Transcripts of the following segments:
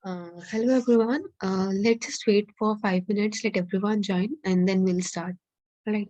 Hello everyone. Let's just wait for 5 minutes. Let everyone join, and then we'll start. All right.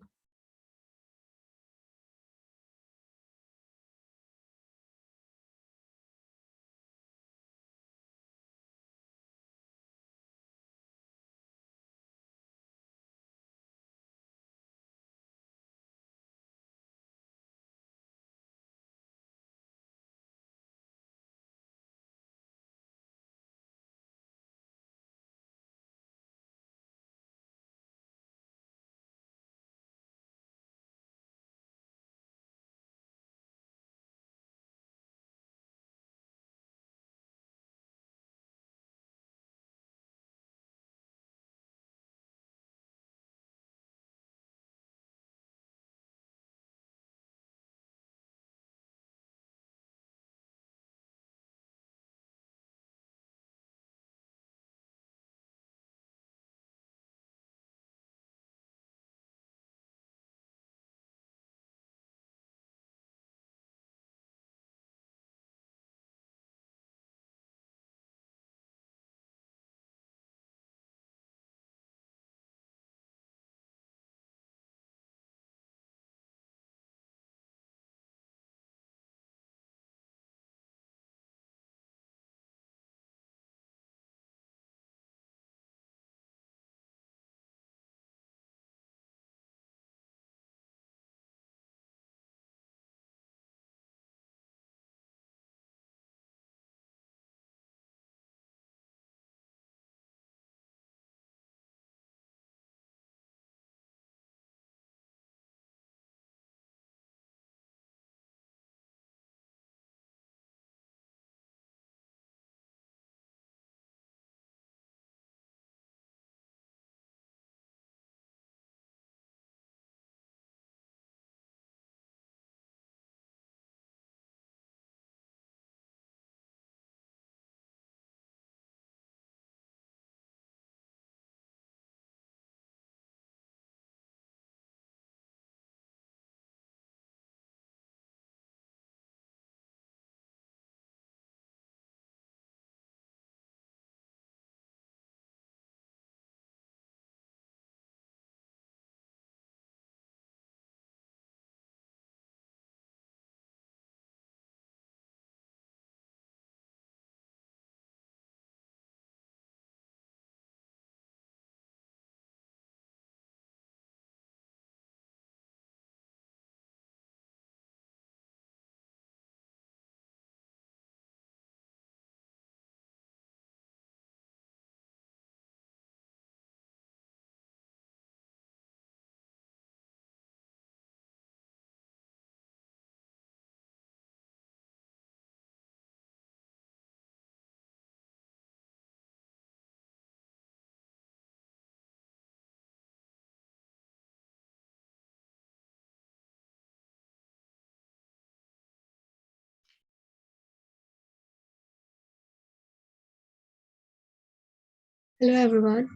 Hello everyone.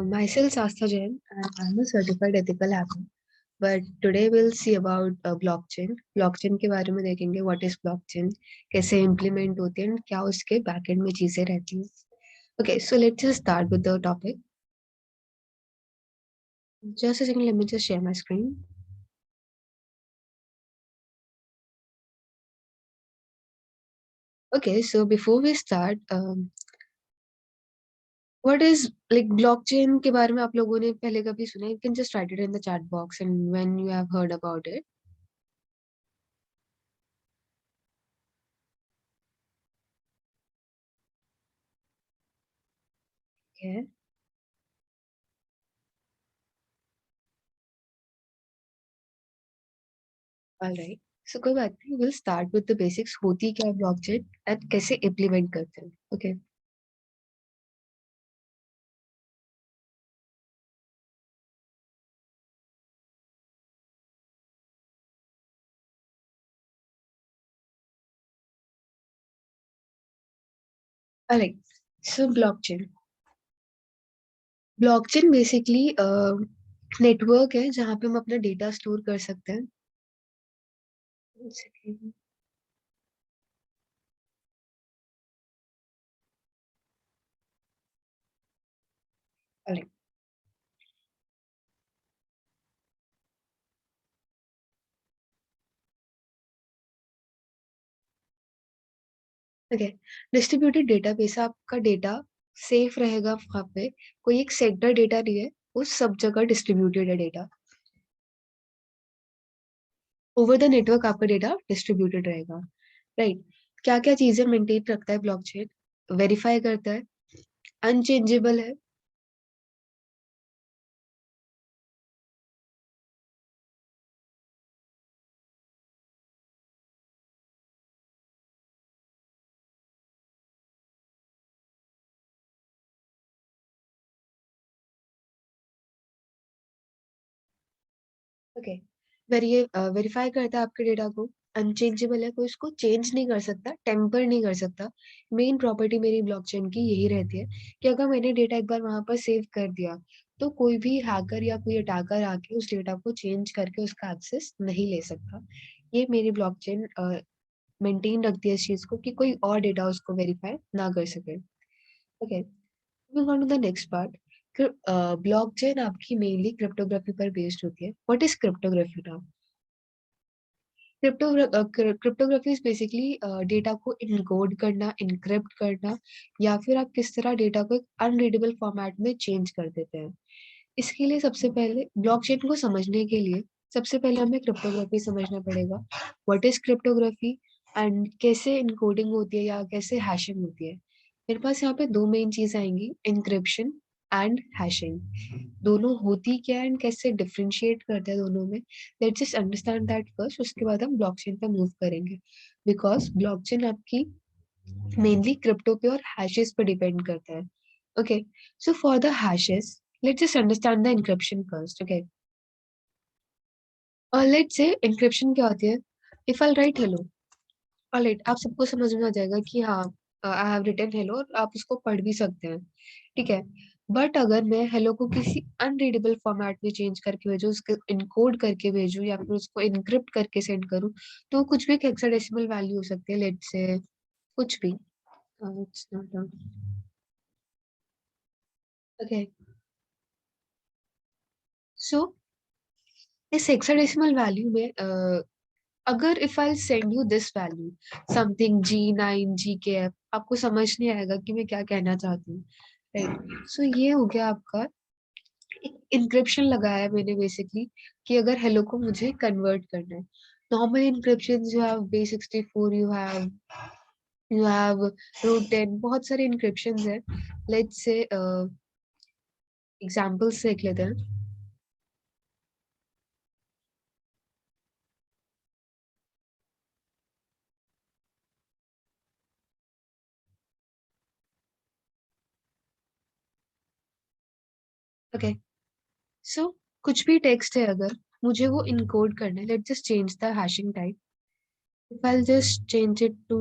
Myself Sastha Jain, and I'm a certified ethical hacker. But today we'll see about blockchain. Blockchain के बारे में देखेंगे. What is blockchain? कैसे implement होती है? And क्या उसके backend में चीजें रहती हैं? Okay, so let's just start with the topic. Just a second. Let me just share my screen. Okay, so before we start, what is like blockchain के बारे में आप लोगों ने पहले कभी सुना? You can just write it in the chat box and when you have heard about it. Okay. All right. So कोई बात नहीं. We'll start with the basics. होती क्या है blockchain and कैसे implement करते हैं. Okay. All right. So blockchain. Blockchain basically network है जहाँ पे हम अपना डेटा स्टोर कर सकते हैं. One second. Alright. Okay, distributed database आपका डेटा सेफ रहेगा वहाँ पे, कोई एक सेंटर डेटा नहीं है, वो सब जगह डिस्ट्रीब्यूटेड है डेटा। ओवर द नेटवर्क आपका डेटा डिस्ट्रीब्यूटेड रहेगा, राइट। क्या क्या चीजें मेंटेन रखता है ब्लॉकचेन? वेरीफाई करता है, अनचेंजेबल है। ओके, वेरीफाई करता है आपके डेटा को, अनचेंजेबल है, कोई उसको चेंज नहीं कर सकता, टेम्पर नहीं कर सकता। मेन प्रॉपर्टी मेरी ब्लॉकचेन की यही रहती है कि अगर मैंने डेटा एक बार वहां पर सेव कर दिया, तो कोई भी हैकर या कोई अटैकर आके उस डेटा को चेंज करके उसका एक्सेस नहीं ले सकता। ये मेरी ब्लॉकचेन मेंटेन रखती है इस चीज को कि कोई और डेटा उसको वेरीफाई ना कर सके। Okay, moving on to the next part. Blockchain आपकी मेनली क्रिप्टोग्राफी पर बेस्ड होती है। What is cryptography now? Cryptography is basically data को इनकोड करना, इनक्रिप्ट करना, या फिर आप किस तरह डेटा को एक अनरीडेबल फॉर्मेट में चेंज कर देते हैं। इसके लिए सबसे पहले ब्लॉकचेन को समझने के लिए सबसे पहले हमें क्रिप्टोग्राफी समझना पड़ेगा। व्हाट इज क्रिप्टोग्राफी एंड कैसे इनकोडिंग होती है या कैसे हैशिंग होती है। मेरे पास यहाँ पे दो मेन चीज आएंगी, इनक्रिप्शन एंड हैशिंग। दोनों होती क्या है एंड कैसे डिफरेंशिएट करते हैं दोनों में, let's just understand that first, उसके बाद हम ब्लॉकचेन पे मूव करेंगे। बिकॉज ब्लॉकचेन आपकी मेनली क्रिप्टो पे और हैशेस पे डिपेंड करता है। Okay, so for the hashes let's just understand the encryption first. Okay, let's say encryption क्या होती है? If I'll write hello, alright, आप सबको समझ में आ जाएगा कि हाँ, आई हैव रिटन हेलो, और आप उसको पढ़ भी सकते हैं, ठीक है। बट अगर मैं हेलो को किसी अनरीडेबल फॉर्मेट में चेंज करके भेजूँ, उसको इनकोड करके भेजूँ या फिर उसको इनक्रिप्ट करके सेंड करूँ, तो कुछ भी एक हेक्साडेसिमल वैल्यू हो सकती है, लेट्स से कुछ भी। इट्स नॉट ओके, सो इस हेक्साडेसिमल वैल्यू में अगर if I send you this value something G9 GKF, आपको समझ नहीं आएगा कि मैं क्या कहना चाहती हूँ, राइट। सो ये हो गया आपका एक इंक्रिप्शन लगाया है मैंने बेसिकली, कि अगर हेलो को मुझे कन्वर्ट करना है। Normal encryption you have base 64, you have root 10, बहुत सारे इंक्रिप्शन है। लेट्स से एग्जाम्पल्स देख लेते हैं। ओके, सो कुछ भी टेक्स्ट है, अगर मुझे वो इनकोड करना है, let's just change the hashing type. If I'll just change it to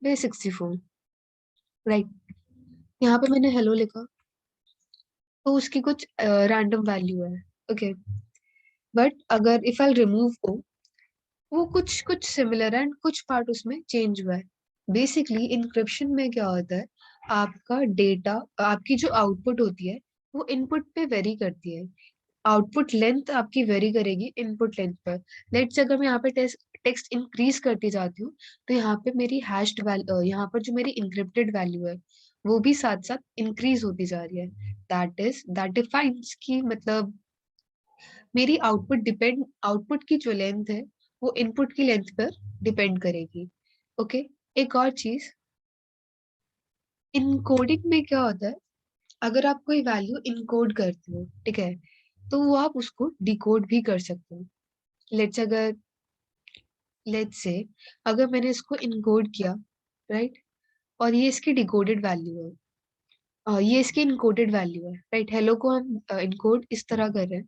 base 64, right. यहाँ पे मैंने हेलो लिखा, तो उसकी कुछ रैंडम वैल्यू है, ओके। बट अगर इफ आई रिमूव को, वो कुछ कुछ सिमिलर एंड कुछ पार्ट उसमें चेंज हुआ है। बेसिकली इनक्रिप्शन में क्या होता है, आपका डेटा, आपकी जो आउटपुट होती है, वो इनपुट पे वेरी करती है। आउटपुट लेंथ आपकी वेरी करेगी इनपुट लेंथ पर। लेट्स अगर मैं यहाँ पे टेक्स्ट इंक्रीज करती जाती हूँ, तो यहाँ पे मेरी हैश्ड वैल्यू, यहाँ पर जो मेरी इंक्रिप्टेड वैल्यू है, वो भी साथ साथ इंक्रीज होती जा रही है। दैट डिफाइंस की मतलब मेरी आउटपुट की जो लेंथ है, वो इनपुट की लेंथ पर डिपेंड करेगी। ओके, एक और चीज, इनकोडिंग में क्या होता है, अगर आप कोई वैल्यू इनकोड करते हो, ठीक है, तो वो आप उसको डिकोड भी कर सकते हो। लेट्स अगर लेट्स से अगर मैंने इसको इनकोड किया, राइट, और ये इसकी डिकोडेड वैल्यू है, ये इसकी इनकोडेड वैल्यू है, राइट। हेलो को हम इनकोड इस तरह कर रहे हैं,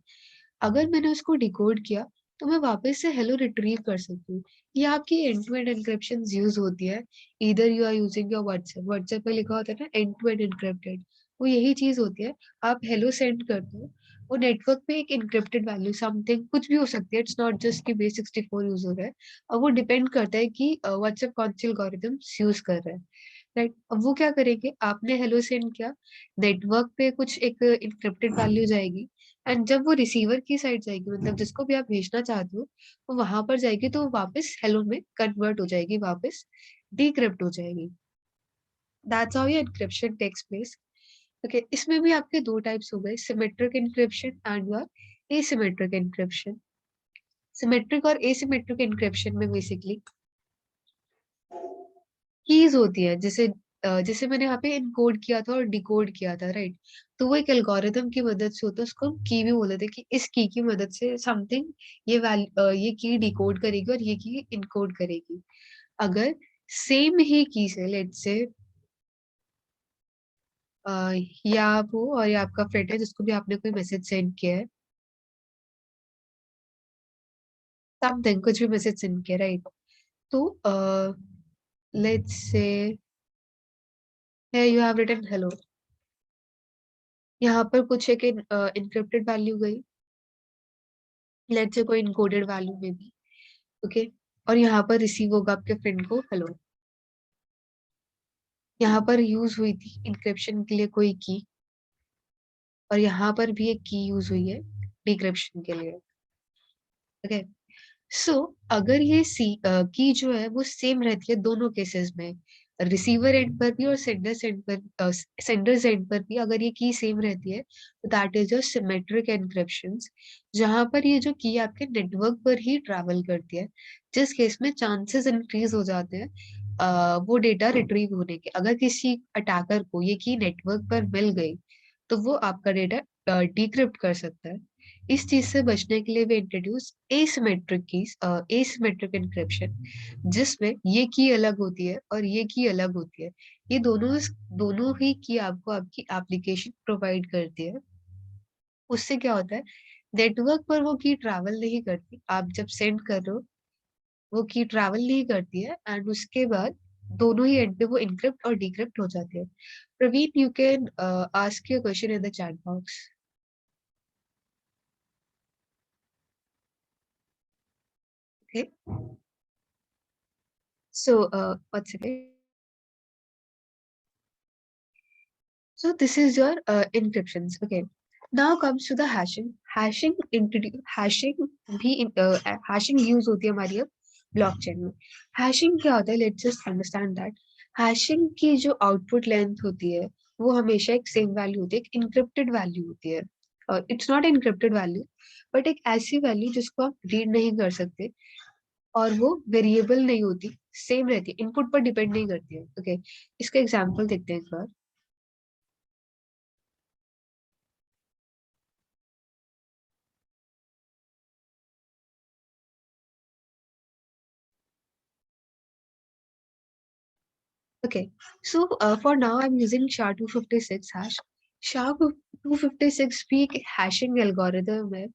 अगर मैंने उसको डिकोड किया, तो मैं वापस से हेलो रिट्रीव कर सकती हूँ। ये आपकी end to end encryption use होती है। इधर you are using your WhatsApp पे लिखा होता है ना एंड टू एंड एनक्रिप्टेड, वो यही चीज होती है। आप हेलो सेंड करते हो, वो नेटवर्क पे एक इनक्रिप्टेड वैल्यू समथिंग कुछ भी हो सकती है, इट्स नॉट जस्ट कि base 64 यूज हो रहा है। और वो डिपेंड करता है कि व्हाट्सएप कौन सी एल्गोरिथम यूज कर रहा है। राइट। अब वो क्या करेंगे, आपने हेलो सेंड किया, नेटवर्क पे कुछ एक इंक्रिप्टेड वैल्यू जाएगी, एंड जब वो रिसीवर की साइड जाएगी, मतलब जिसको भी आप भेजना चाहते हो, वो वहां पर जाएगी, तो वो वापस हेलो में कन्वर्ट हो जाएगी, वापस डिक्रिप्ट हो जाएगी। That's how your encryption takes place. Okay, इसमें भी आपके दो टाइप्स हो गए, symmetric encryption and your asymmetric encryption. Symmetric और एसिमेट्रिक एनक्रिप्शन में बेसिकली कीज होती है, जैसे मैंने यहाँ पे इनकोड किया था और डिकोड किया था, राइट। तो वो एक एल्गोरिथम की मदद से होता है, उसको हम की भी बोले थे कि इस की मदद से समथिंग ये की डिकोड करेगी और ये की इनकोड करेगी। अगर सेम ही की से लेट्स से ये आप हो और ये आपका फ्रेंड है जिसको भी आपने कोई मैसेज सेंड किया है, समथिंग कुछ भी मैसेज सेंड किया, राइट। तो let's say you have written hello, यहाँ पर कुछ एक इनक्रिप्टेड वैल्यू गई, लेट्स से कोई इनकोडेड वैल्यू में भी, ओके। और यहाँ पर रिसीव होगा आपके फ्रेंड को हेलो। यहाँ पर यूज हुई थी इंक्रिप्शन के लिए कोई की, और यहाँ पर भी एक की यूज हुई है डिक्रिप्शन के लिए, ओके। सो अगर ये की जो है वो सेम रहती है दोनों केसेस में, रिसीवर एंड पर भी और सेंडर एंड पर भी, अगर ये की सेम रहती है, तो that is your symmetric encryption, जहां पर ये जो की आपके नेटवर्क पर ही ट्रैवल करती है, जिस केस में चांसेस इंक्रीज हो जाते हैं वो डेटा रिट्रीव होने के। अगर किसी अटैकर को ये की नेटवर्क पर मिल गई, तो वो आपका डेटा डिक्रिप्ट कर सकता है। इस चीज से बचने के लिए वे introduce asymmetric keys, asymmetric encryption, जिसमें ये की अलग होती है और ये की अलग होती है। ये दोनों ही की आपको आपकी एप्लीकेशन प्रोवाइड करती है। उससे क्या होता है, नेटवर्क पर वो की ट्रैवल नहीं करती, आप जब सेंड कर रहे हो वो की ट्रैवल नहीं करती है, एंड उसके बाद दोनों ही एंड पे वो इनक्रिप्ट और डिक्रिप्ट हो जाते हैं। Praveen, you can ask your question in the chat box. Okay, so one second. So this is your encryptions. Okay. Now comes to the hashing. Hashing hashing use होती है हमारी अब ब्लॉकचेन में। हैशिंग क्या होता है, let's just understand that. Hashing की जो आउटपुट लेंथ होती है वो हमेशा एक सेम वैल्यू होती है, एक इनक्रिप्टेड वैल्यू होती है। It's not encrypted value, but एक ऐसी वैल्यू जिसको आप रीड नहीं कर सकते, और वो वेरिएबल नहीं होती, सेम रहती है, इनपुट पर डिपेंड नहीं करती है। ओके, इसका एग्जांपल देखते हैं एक बार। Okay, so for now I'm using SHA-256 hash. SHA-256 भी एक हैशिंग एल्गोरिदम है।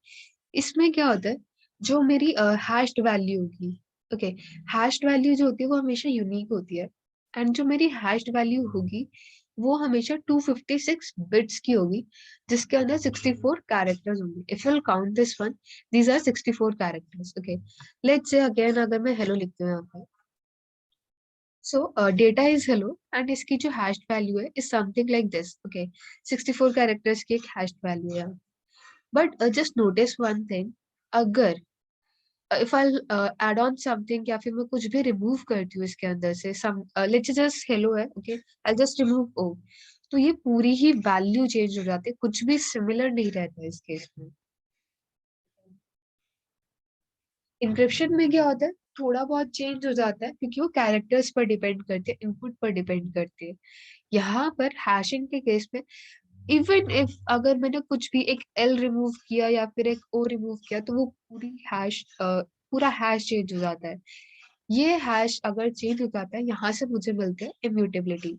इसमें क्या होता है, जो मेरी हैश्ड वैल्यू होगी, ओके, हैश्ड वैल्यू जो होती है वो हमेशा यूनिक होती है, एंड जो मेरी हैश्ड वैल्यू होगी वो हमेशा 256 बिट्स की होगी, जिसके अंदर 64 कैरेक्टर्स होंगे। If you count this one, these are 64 characters, okay. Let's say again अगर मैं हेलो लिखती हूँ यहाँ पर, so data is hello, and इसकी जो हैश्ड वैल्यू है is something like this, okay. 64 characters की एक हैश्ड वैल्यू है। But just notice one thing, अगर if I add on something, या फिर मैं कुछ भी रिमूव करती हूँ इसके अंदर से, सम लेट्स जस्ट हेलो है, ओके, आई जस्ट रिमूव ओ, तो ये पूरी ही वैल्यू चेंज हो जाती है, कुछ भी सिमिलर नहीं रहता है इस केस में। इंक्रिप्शन में क्या होता है, थोड़ा बहुत चेंज हो जाता है क्योंकि वो कैरेक्टर्स पर डिपेंड करते हैं, इनपुट पर डिपेंड करते हैं। यहाँ पर हैशिंग के केस में, इवन इफ अगर मैंने कुछ भी एक एल रिमूव किया या फिर एक ओ रिमूव किया, तो वो पूरा हैश चेंज हो जाता है। ये हैश अगर चेंज हो जाता है, यहाँ से मुझे मिलते हैं इम्यूटेबिलिटी।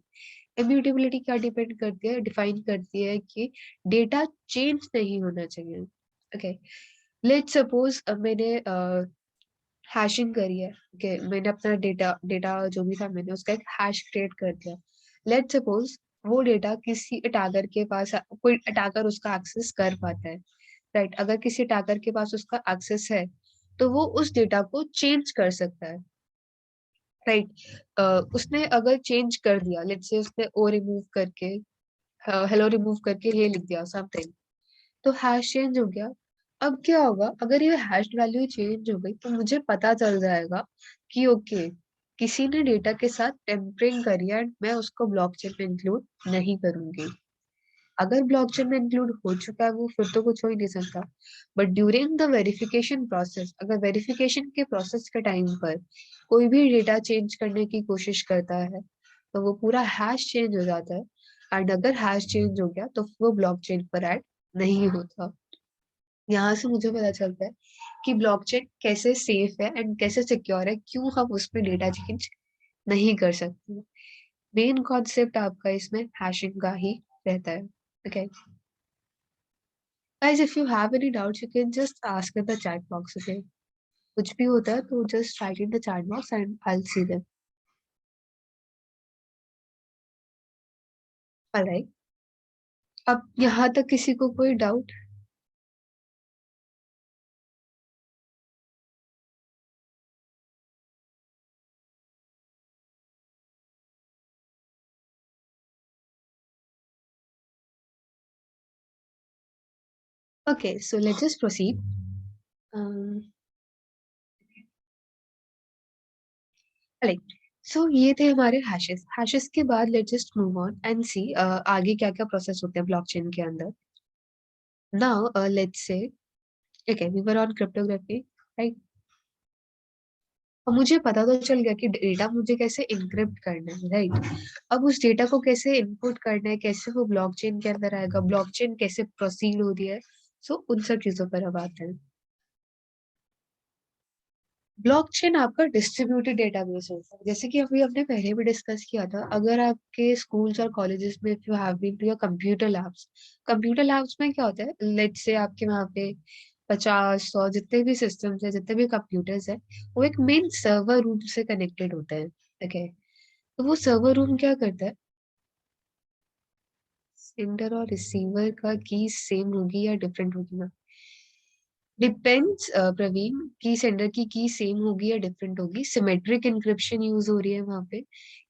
इम्यूटेबिलिटी क्या डिपेंड करती है, डिफाइन करती है कि डेटा चेंज नहीं होना चाहिए। ओके, लेट्स सपोज मैंने हैशिंग करी है, ओके, मैंने अपना डेटा डेटा जो भी था मैंने उसका एक हैश क्रिएट कर दिया। लेट्स सपोज वो डेटा किसी अटैकर के पास, कोई अटैकर उसका एक्सेस कर पाता है, राइट। अगर किसी अटैकर के पास उसका एक्सेस है, तो वो उस डेटा को चेंज कर सकता है। राइट। उसने अगर चेंज कर दिया, लेट्स से उसने ओ रिमूव करके हेलो रिमूव करके ये लिख दिया समथिंग, तो हैश चेंज हो गया। अब क्या होगा, अगर ये हैश वैल्यू चेंज हो गई तो मुझे पता चल जाएगा कि ओके, किसी ने डेटा के साथ टेम्परिंग करी है एंड मैं उसको ब्लॉकचेन में इंक्लूड नहीं करूंगी। अगर ब्लॉकचेन में इंक्लूड हो चुका है वो, फिर तो कुछ हो ही नहीं सकता। But during the verification process, अगर वेरिफिकेशन के प्रोसेस के टाइम पर कोई भी डेटा चेंज करने की कोशिश करता है तो वो पूरा हैश चेंज हो जाता है। एंड अगर हैश चेंज हो गया तो वो ब्लॉकचेन पर ऐड नहीं होता। यहाँ से मुझे पता चलता है कि ब्लॉकचेन कैसे सेफ है एंड कैसे सिक्योर है, क्यों हम उसमें डेटा चेंज नहीं कर सकते। मेन कॉन्सेप्ट आपका इसमें हैशिंग का ही रहता है। Okay guys, if you have any doubts you can just ask in the chat box. Okay, कुछ भी होता है तो just write in the chat box and I'll see them. alright, अब यहाँ तक किसी को कोई doubt? Okay, so let's just proceed. um, alright, so ये थे हमारे हैशेस। हैशेस के बाद let's just move on and see आगे क्या क्या प्रोसेस होते हैं ब्लॉकचेन के अंदर। now let's say okay, we were on cryptography, right? और मुझे पता तो चल गया कि डेटा मुझे कैसे इनक्रिप्ट करना है, राइट? अब उस डेटा को कैसे इनपुट करना है, कैसे वो ब्लॉकचेन के अंदर आएगा, ब्लॉकचेन कैसे प्रोसीड हो रही है, सो उन सब चीजों पर अब आते हैं। ब्लॉकचेन आपका डिस्ट्रीब्यूटेड डेटाबेस होता है, जैसे कि अभी हमने पहले भी डिस्कस किया था। अगर आपके स्कूल्स और कॉलेजेस में if you have been to your computer labs में क्या होता है, लेट्स से आपके वहाँ पे 50-100 जितने भी सिस्टम्स है, जितने भी कंप्यूटर्स है, वो एक मेन सर्वर रूम से कनेक्टेड होते हैं। ओके, तो वो सर्वर रूम क्या करता है, सेंडर और रिसीवर का की सेम होगी या डिफरेंट होगी ना, डिपेंड्स प्रवीण, की सेंडर की सेम होगी या डिफरेंट होगी, सिमेट्रिक इंक्रिप्शन यूज हो रही है वहां पे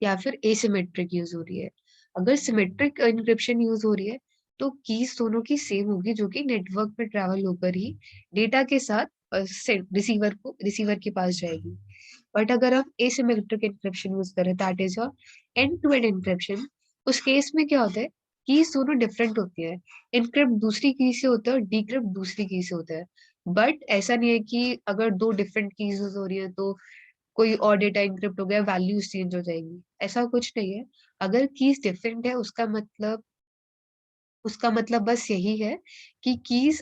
या फिर एसिमेट्रिक यूज हो रही है। अगर सिमेट्रिक इंक्रिप्शन यूज हो रही है तो कीज दोनों की सेम होगी, जो कि नेटवर्क पे ट्रैवल होकर ही डेटा के साथ रिसीवर के पास जाएगी। बट अगर आप एसिमेट्रिक इंक्रिप्शन यूज करें, that is your end to end encryption, उस केस में क्या होता है, कीज दोनों डिफरेंट होती है। इनक्रिप्ट दूसरी की से होता है और डिक्रिप्ट दूसरी की से होता है। बट ऐसा नहीं है कि अगर दो डिफरेंट कीज यूज हो रही है तो कोई और डेटा इनक्रिप्ट हो गया, वैल्यूज चेंज हो जाएंगी, ऐसा कुछ नहीं है। अगर कीज डिफरेंट है उसका मतलब बस यही है कि कीज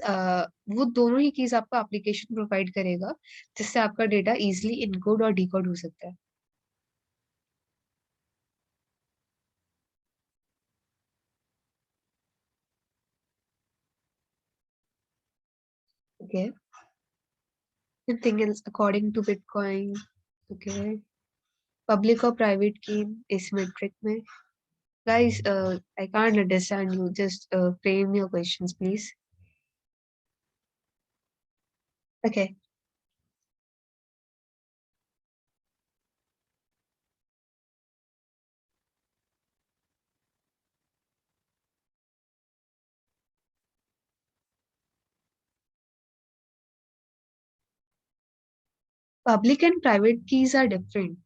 वो दोनों ही कीज आपको एप्लीकेशन प्रोवाइड करेगा, जिससे आपका डेटा इजिली इनकोड और डिकोड हो सकता है। Okay, thing else according to Bitcoin? Okay, public और प्राइवेट की एसिमेट्रिक में, guys, I can't understand you. Just frame your questions, please. Okay. Public and private keys are different.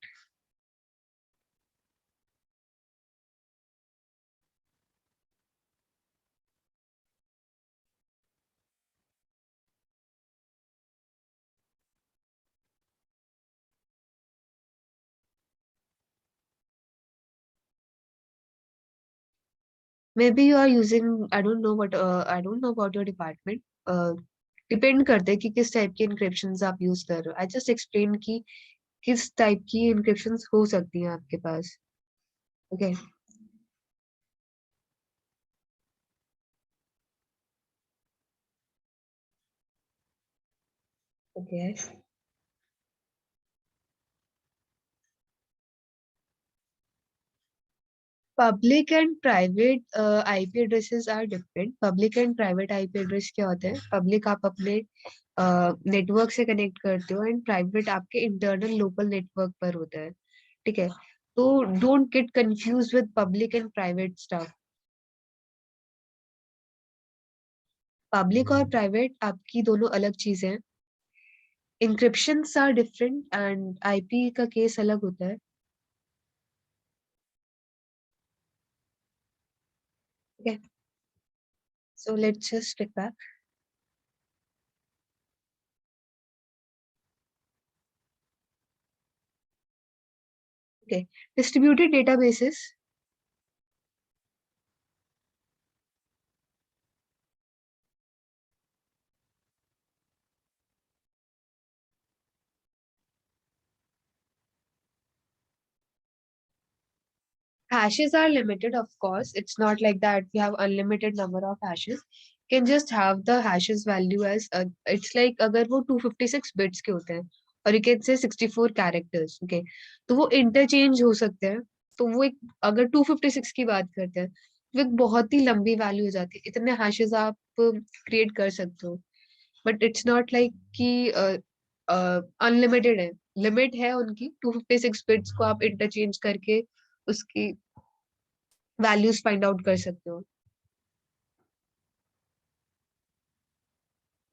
Maybe you are using, I don't know what, I don't know about your department. Depend करते हैं कि किस type की encryption आप use कर रहे हो। I just explain कि किस टाइप की इनक्रिप्शन हो सकती हैं आपके पास। Okay, okay. Public and private IP addresses are different. Public and private IP address क्या होते हैं, पब्लिक आप अपने नेटवर्क से कनेक्ट करते हो एंड प्राइवेट आपके इंटरनल लोकल नेटवर्क पर होता है। ठीक है। तो don't get confuse with public and private stuff. Public और प्राइवेट आपकी दोनों अलग चीजें हैं। Encryptions are different and IP का केस अलग होता है। ठीक है, so let's just take back. Okay, distributed databases. Hashes are limited, of course. It's not like that we have unlimited number of hashes. You can just have the hashes value as it's like अगर वो 256 bits के होते हैं और you can say 64 characters, okay, तो वो interchange हो सकते हैं। तो वो एक, अगर 256 की बात करते हैं तो एक बहुत ही लंबी वैल्यू हो जाती है। इतने hashes आप क्रिएट कर सकते हो, बट इट्स नॉट लाइक कि अनलिमिटेड है। लिमिट है उनकी, 256 बिट्स को आप इंटरचेंज करके उसकी वैल्यूज फाइंड आउट कर सकते हो।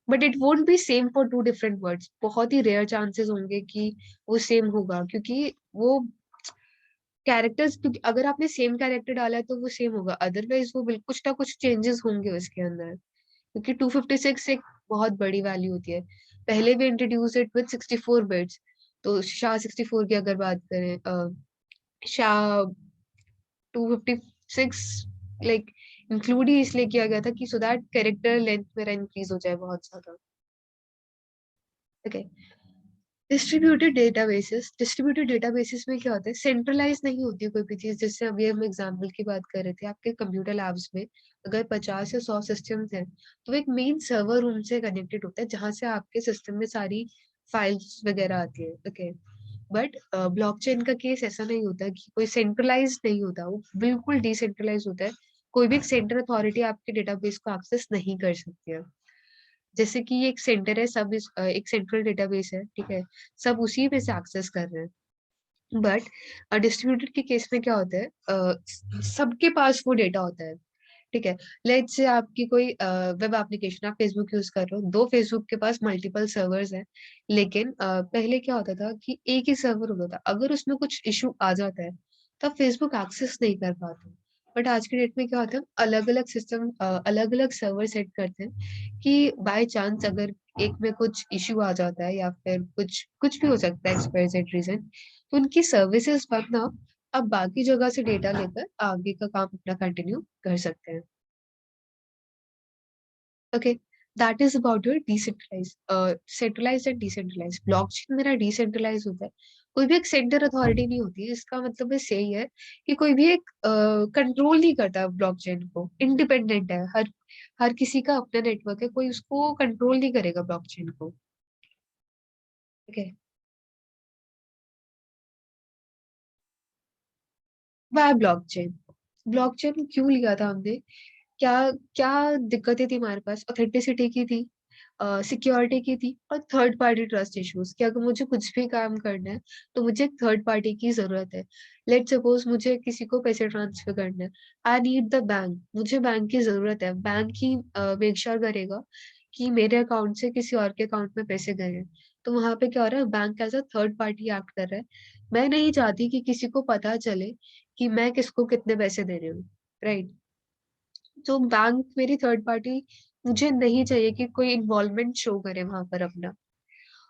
But it won't be same for two different words. बहुत ही रेयर चांसेस होंगे कि वो सेम होगा, क्योंकि वो कैरेक्टर्स, क्योंकि अगर आपने सेम कैरेक्टर डाला है तो वो सेम होगा, अदरवाइज वो बिल्कुल कुछ ना कुछ चेंजेस होंगे उसके अंदर, क्योंकि 256 एक बहुत बड़ी वैल्यू होती है। पहले भी इंट्रोड्यूस इट विद 64 बिट्स। तो शाह 64 की अगर बात करें, शाह 256 लाइक इंक्लूड ही इसलिए किया गया था कि सो दैट कैरेक्टर लेंथ मेरा इंक्रीज हो जाए बहुत ज्यादा। ओके, डिस्ट्रीब्यूटेड डेटाबेसेस में क्या होता है, सेंट्रलाइज नहीं होती है कोई भी चीज। जैसे अभी हम एग्जांपल की बात कर रहे थे, आपके कंप्यूटर लैब्स में अगर 50 या 100 सिस्टम्स हैं तो एक मेन सर्वर रूम से कनेक्टेड होता है जहां से आपके सिस्टम में सारी फाइल्स वगैरह आती है। ओके, बट ब्लॉकचेन का केस ऐसा नहीं होता कि कोई सेंट्रलाइज नहीं होता, वो बिल्कुल डिसेंट्रलाइज होता है। कोई भी एक सेंट्रल अथॉरिटी आपके डेटाबेस को एक्सेस नहीं कर सकती है। जैसे कि ये एक सेंटर है, सब एक सेंट्रल डेटाबेस है, ठीक है, सब उसी पे से एक्सेस कर रहे हैं। बट डिस्ट्रीब्यूटेड के केस में क्या होता है, सबके पास वो डेटा होता है। ठीक है, लेट्स से आपकी कोई वेब एप्लीकेशन, आप फेसबुक यूज कर रहे हो, दो फेसबुक के पास मल्टीपल सर्वर्स हैं, लेकिन पहले क्या होता था कि एक ही सर्वर होता था। अगर उसमें कुछ इशू आ जाता है तब फेसबुक एक्सेस नहीं कर पाता। बट आज के डेट में क्या होता है, अलग अलग सिस्टम, अलग अलग सर्वर सेट करते हैं कि बाय चांस अगर एक में कुछ इशू आ जाता है या फिर कुछ कुछ भी हो सकता है एक्सपायरेट रीजन, तो उनकी सर्विसेज बंद ना, अब बाकी जगह से डेटा लेकर आगे का काम अपना कंटिन्यू कर सकते हैं। Okay, that is about your decentralize, centralize and decentralize. Blockchain मेरा डिसेंट्रलाइज होता है, कोई भी एक सेंटर अथॉरिटी नहीं होती है। इसका मतलब बस यही है कि कोई भी एक कंट्रोल नहीं करता ब्लॉकचेन को, इंडिपेंडेंट है। हर हर किसी का अपना नेटवर्क है, कोई उसको कंट्रोल नहीं करेगा ब्लॉकचेन को। ठीक है, वाह ब्लॉकचेन, ब्लॉकचेन क्यों लिया था हमने, क्या क्या दिक्कतें थी हमारे पास, ऑथेंटिसिटी की थी, सिक्योरिटी की थी, और थर्ड पार्टी ट्रस्ट इश्यूज कि अगर मुझे कुछ भी काम करना है तो मुझे एक थर्ड पार्टी की जरूरत है। लेट सपोज मुझे किसी को पैसे ट्रांसफर करना है, आई नीड द बैंक, मुझे बैंक की जरूरत है। बैंक ही मेक श्योर करेगा कि मेरे अकाउंट से किसी और के अकाउंट में पैसे गए हैं। तो वहां पे क्या हो रहा है, bank as a third party act कर रहा है। मैं नहीं चाहती कि किसी को पता चले कि मैं किसको कितने पैसे दे रही हूँ, राइट। तो बैंक मेरी थर्ड पार्टी, मुझे नहीं चाहिए कि कोई इन्वॉल्वमेंट शो करे वहां पर अपना।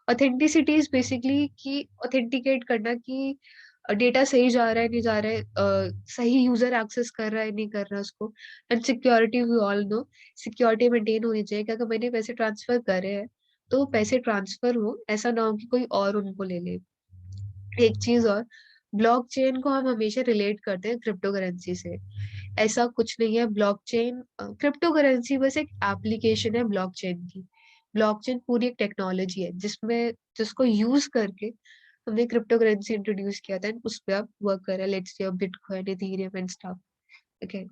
ऑथेंटिसिटी इज बेसिकली कि ऑथेंटिकेट करना कि डेटा सही जा रहा है नहीं जा रहा है, सही यूजर एक्सेस कर रहा है नहीं कर रहा उसको। And security, we all know, security maintain होनी चाहिए कि अगर मैंने पैसे ट्रांसफर करे हैं तो पैसे ट्रांसफर हो, ऐसा ना हो कि कोई और उनको ले ले। एक चीज और, ब्लॉकचेन को हम हमेशा रिलेट करते हैं क्रिप्टो करेंसी से। ऐसा कुछ नहीं है। ब्लॉकचेन, क्रिप्टो करेंसी बस एक एप्लीकेशन है ब्लॉकचेन की। ब्लॉकचेन पूरी एक टेक्नोलॉजी है जिसमें जिसको यूज करके हमने क्रिप्टो करेंसी इंट्रोड्यूस किया था and उस पे आप वर्क कर रहे हैं, let's say Bitcoin, Ethereum and stuff. Okay,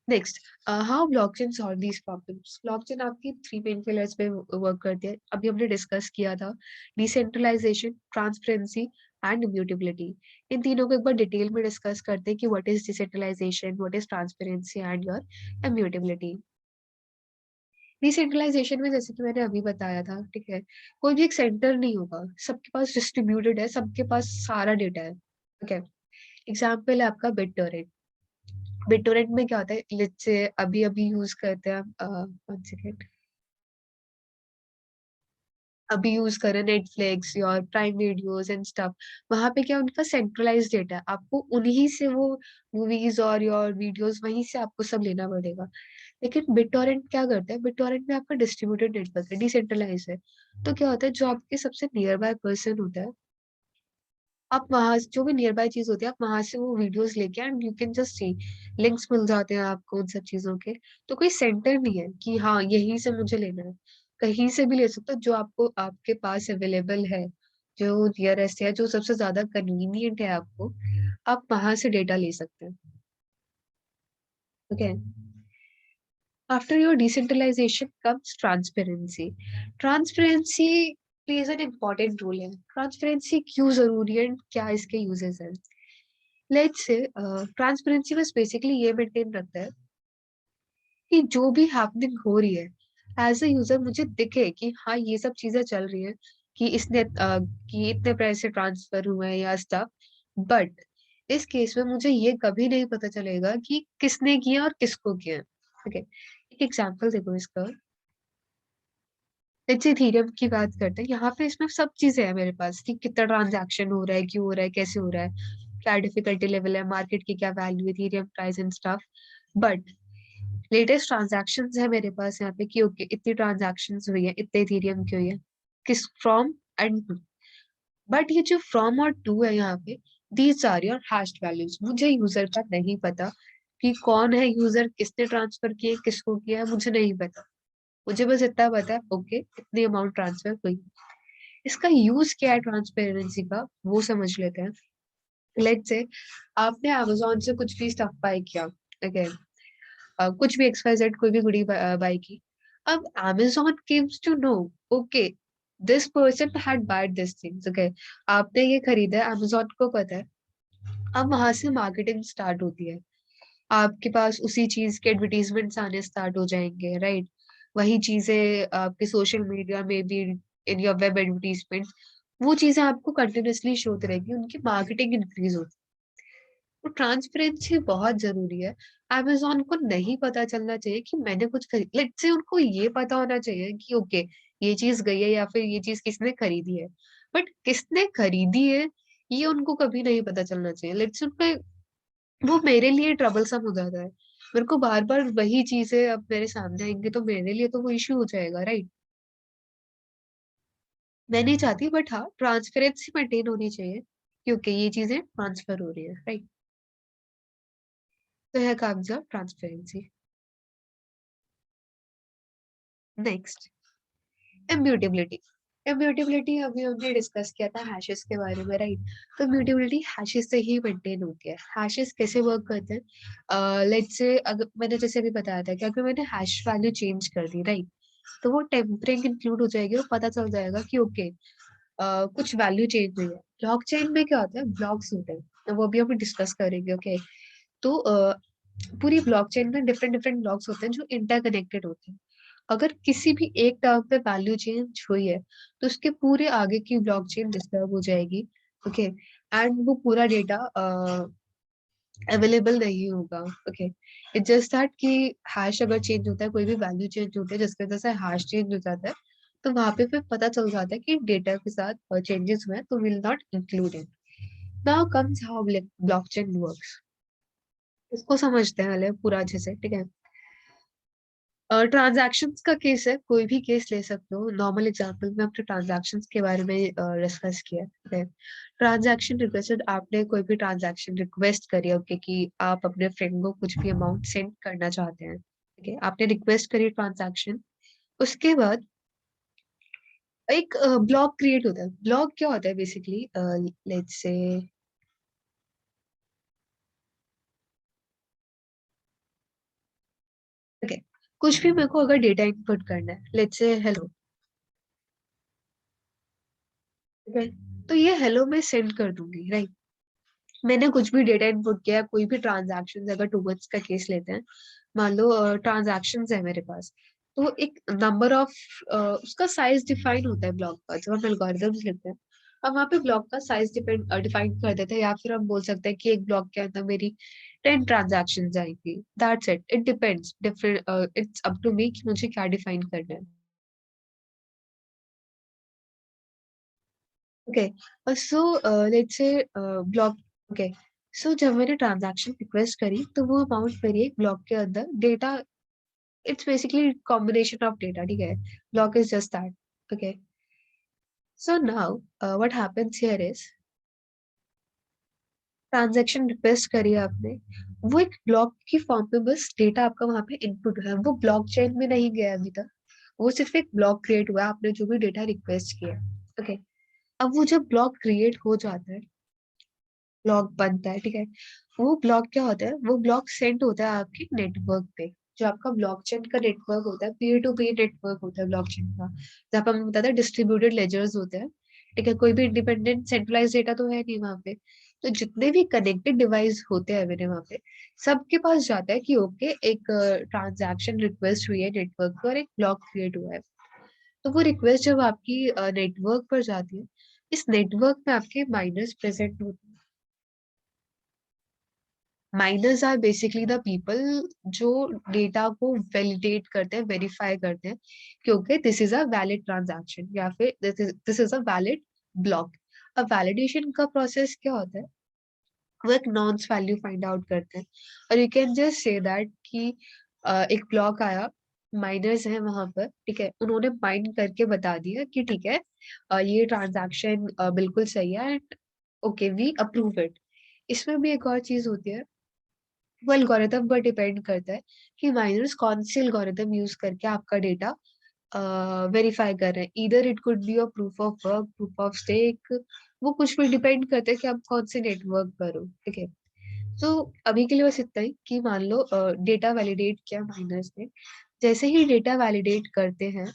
next, how blockchain solve these problems. Blockchain आपकी थ्री मेन पिलर्स पे वर्क करती है, अभी हमने डिस्कस किया था। Decentralisation, transparency, and immutability. इन तीनों को एक बार डिटेल में डिस्कस करते हैं कि what is decentralization, what is transparency and your immutability. Decentralization में जैसे कि मैंने अभी बताया था, ठीक है, कोई भी एक सेंटर नहीं होगा, सबके पास डिस्ट्रीब्यूटेड है, सबके पास सारा डेटा है। ठीक है, एग्जाम्पल है आपका बिटटोरेंट। बिटटोरेंट में क्या होता है, लेट्स से अभी अभी यूज करते हैं हम, 1 सेकेंड, अभी यूज करें नेटफ्लिक्स और प्राइम वीडियोस एंड स्टफ। वहां पे क्या, उनका सेंट्रलाइज डेटा है, आपको उन्हीं से वो मूवीज और योर वीडियोस वहीं से आपको सब लेना पड़ेगा। लेकिन बिटटोरेंट क्या करता है, बिटटोरेंट में आपका डिस्ट्रीब्यूटेड नेटवर्क है, डिसेंट्रलाइज है। तो क्या होता है, जो आपके सबसे नियर बाय पर्सन होता है, आप वहां जो भी नियर बाय चीज होती है, आप वहां से वो वीडियोस लेके and you can just see, links मिल जाते हैं आपको उन सब चीजों के। तो कोई सेंटर नहीं है कि हाँ यहीं से मुझे लेना है, कहीं से भी ले सकते हो, जो आपको आपके पास अवेलेबल है, जो नियरेस्ट है, जो सबसे ज्यादा कन्वीनियंट है आपको, आप वहां से डेटा ले सकते हैं। Okay, after your decentralization comes transparency. Transparency plays an important role है। ट्रांसपेरेंसी क्यों जरूरी है, क्या इसके यूजेस हैं? लेट्स से ट्रांसपेरेंसी बस बेसिकली ये मेंटेन रखता है कि जो भी हैपनिंग हो रही है, एज ए यूजर मुझे दिखे कि हाँ ये सब चीजें चल रही हैं, कि कि इतने पैसे ट्रांसफर हुए हैं या स्टफ। बट इस केस में मुझे ये कभी नहीं पता चलेगा कि किसने किया और किसको किया। ठीक है, एक एग्जांपल देखो इसका। लेट्स से इथेरियम की बात करते हैं, यहाँ पे इसमें सब चीजें हैं मेरे पास कि कितना ट्रांजैक्शन हो रहा है, क्यों हो रहा है, कैसे हो रहा है, क्या डिफिकल्टी लेवल है, मार्केट की क्या वैल्यू है, Ethereum price and stuff. But latest transactions है मेरे पास यहाँ पे कि ओके इतनी ट्रांजैक्शंस हुई है, इतने इथेरियम की हुई है, किस फ्रॉम एंड टू। बट ये जो फ्रॉम और टू है यहाँ पे, these are your hashed values. मुझे यूजर का नहीं पता कि कौन है यूजर, किसने ट्रांसफर किया, किसको किया है, मुझे नहीं पता। मुझे बस इतना पता है ओके इतनी अमाउंट ट्रांसफर हुई। इसका यूज क्या है ट्रांसपेरेंसी का, वो समझ लेते हैं। लेट्स से आपने अमेजोन से कुछ भी स्टफ बाय किया, अगेन कुछ भी XYZ कोई भी गुड़ी बाय की। अब Amazon comes to know, okay this person had buyed this things, okay आपने ये खरीदा है, Amazon को पता है। अब वहां से मार्केटिंग स्टार्ट होती है, आपके पास उसी चीज के एडवर्टीजमेंट्स आने स्टार्ट हो जाएंगे, राइट? वही चीजें आपके सोशल मीडिया में भी, इन योर वेब एडवर्टीजमेंट, वो चीजें आपको कंटिन्यूअसली शो होती रहेगी, उनकी मार्केटिंग इंक्रीज होती है। तो ट्रांसपेरेंसी बहुत जरूरी है। अमेजोन को नहीं पता चलना चाहिए कि मैंने कुछ खरीद, लेट्स से उनको ये पता होना चाहिए कि ओके ये चीज गई है या फिर ये चीज किसने खरीदी है। बट किसने खरीदी है ये उनको कभी नहीं पता चलना चाहिए। लेट्स से उनको, वो मेरे लिए ट्रबलसम हो जाता है, मेरे को बार बार वही चीजें अब मेरे सामने आएंगे तो मेरे लिए तो वो इश्यू हो जाएगा, राइट? मैं नहीं चाहती, बट हाँ ट्रांसपेरेंसी मेंटेन होनी चाहिए क्योंकि ये चीजें ट्रांसफर हो रही है, राइट? तो यह comes of transparency. Next, immutability. Immutability अभी हमने डिस्कस किया था हैशेस के बारे में, राइट? तो इम्यूटेबिलिटी हैशेस से ही मेंटेन होती है। हैशेस कैसे वर्क करते हैं, लेट्स से अगर मैंने जैसे अभी बताया था कि अगर मैंने हैश वैल्यू चेंज कर दी, राइट, तो वो टेम्परिंग इंक्लूड हो जाएगी और पता चल जाएगा कि ओके कुछ वैल्यू चेंज हुई है। ब्लॉकचेन में क्या होता है, ब्लॉक्स होते हैं, तो वो भी हम डिस्कस करेंगे, ओके? तो पूरी ब्लॉकचेन में डिफरेंट डिफरेंट ब्लॉक्स होते हैं जो इंटरकनेक्टेड होते हैं। अगर किसी भी एक टर्म पे वैल्यू चेंज हुई है तो उसके पूरे आगे की ब्लॉकचेन डिस्टर्ब हो जाएगी, ओके? एंड वो पूरा डेटा अवेलेबल नहीं होगा, ओके? इट जस्ट दैट कि हैश अगर चेंज होता है, कोई भी वैल्यू चेंज होती है जिसकी वजह से हैश चेंज हो जाता है, तो वहां पे फिर पता चल जाता है कि डेटा के साथ चेंजेस हुए हैं तो will not include it. Now comes how blockchain works. इसको समझते हैं पहले पूरा अच्छे से, ठीक है? ट्रांजैक्शंस का केस है, कोई भी केस ले सकते हो। नॉर्मल एग्जांपल में आपने ट्रांजैक्शंस के बारे में डिस्कस किया है। ट्रांजैक्शन रिक्वेस्टेड, आपने कोई भी ट्रांजैक्शन रिक्वेस्ट करी, ओके, कि आप अपने फ्रेंड को कुछ भी अमाउंट सेंड करना चाहते हैं, ठीक है? आपने रिक्वेस्ट करी ट्रांजैक्शन, उसके बाद एक ब्लॉक क्रिएट होता है। ब्लॉक क्या होता है बेसिकली, लेट्स से, ओके, कुछ भी मेरे को अगर डेटा इनपुट करना है, लेट्स से हेलो, ठीक है? तो ये हेलो मैं सेंड कर दूंगी, राइट। मैंने कुछ भी डेटा इनपुट किया, कोई भी ट्रांजैक्शन, अगर 2 मंथ्स का केस लेते हैं, मान लो ट्रांजैक्शन है मेरे पास, तो एक नंबर ऑफ उसका साइज डिफाइन होता है ब्लॉक का, जब हम एल्गोरिथम्स लिखते हैं हम वहाँ पे ब्लॉक का साइज डिफाइन कर देते हैं, या फिर हम बोल सकते हैं कि एक ब्लॉक के अंदर मेरी 10 ट्रांजैक्शन आएंगी, that's it, it depends different, it's up to me कि मुझे क्या डिफाइन करना है। Okay, so let's say block, okay, so जब मैंने ट्रांजैक्शन रिक्वेस्ट करी तो वो अमाउंट मेरी एक ब्लॉक के अंदर data, it's basically combination of data, ठीक है, block is just that. Okay, so now what happens here is, transaction request करी आपने, वो एक ब्लॉक की फॉर्म में बस डेटा आपका वहां पे इनपुट है, वो ब्लॉक चेन में नहीं गया अभी तक, वो सिर्फ एक ब्लॉक क्रिएट हुआ है आपने जो भी डेटा रिक्वेस्ट किया। ओके, अब वो जब ब्लॉक क्रिएट हो जाता है, ब्लॉक बनता है, ठीक है, वो ब्लॉक क्या होता है, वो ब्लॉक सेंड होता है आपके नेटवर्क पे, जो आपका ब्लॉकचेन का नेटवर्क होता है, पीयर टू पीयर नेटवर्क होता है ब्लॉकचेन का, जहाँ पर हम बताते हैं डिस्ट्रीब्यूटेड लेजर्स होते हैं, ठीक है, कोई भी इंडिपेंडेंट सेंट्रलाइज डेटा तो है नहीं वहाँ पे, तो जितने भी कनेक्टेड डिवाइस होते हैं मेरे वहाँ पे, सबके पास जाता है कि ओके एक ट्रांजैक्शन रिक्वेस्ट हुई है नेटवर्क पर, एक ब्लॉक क्रिएट हुआ है, तो वो रिक्वेस्ट जब आपकी नेटवर्क पर जाती है, इस नेटवर्क में आपके माइनर्स प्रेजेंट होते हैं। Miners are basically the people जो डेटा को वैलिडेट करते हैं, वेरीफाई करते हैं, क्योंकि this is a valid transaction या फिर this is a valid block. अब वैलिडेशन का प्रोसेस क्या होता है, वो एक नॉन्स वैल्यू फाइंड आउट करते हैं, और you can just say that कि एक ब्लॉक आया, माइनर्स हैं वहां पर, ठीक है, उन्होंने माइंड करके बता दिया कि ठीक है ये ट्रांजैक्शन बिल्कुल सही है, and okay we approve it. इसमें भी एक और चीज होती है, वो एल्गोरिथम पर डिपेंड करता है कि माइनर्स कौन सी एल्गोरिथम यूज करके आपका डेटा वेरीफाई कर रहे हैं, इधर it could be a proof of work, proof of stake, वो कुछ भी डिपेंड करता है कि आप कौन से नेटवर्क पर हो, ठीक है। तो अभी के लिए बस इतना ही कि मान लो डेटा वैलिडेट किया माइनर्स ने, जैसे ही डेटा वैलिडेट करते हैं,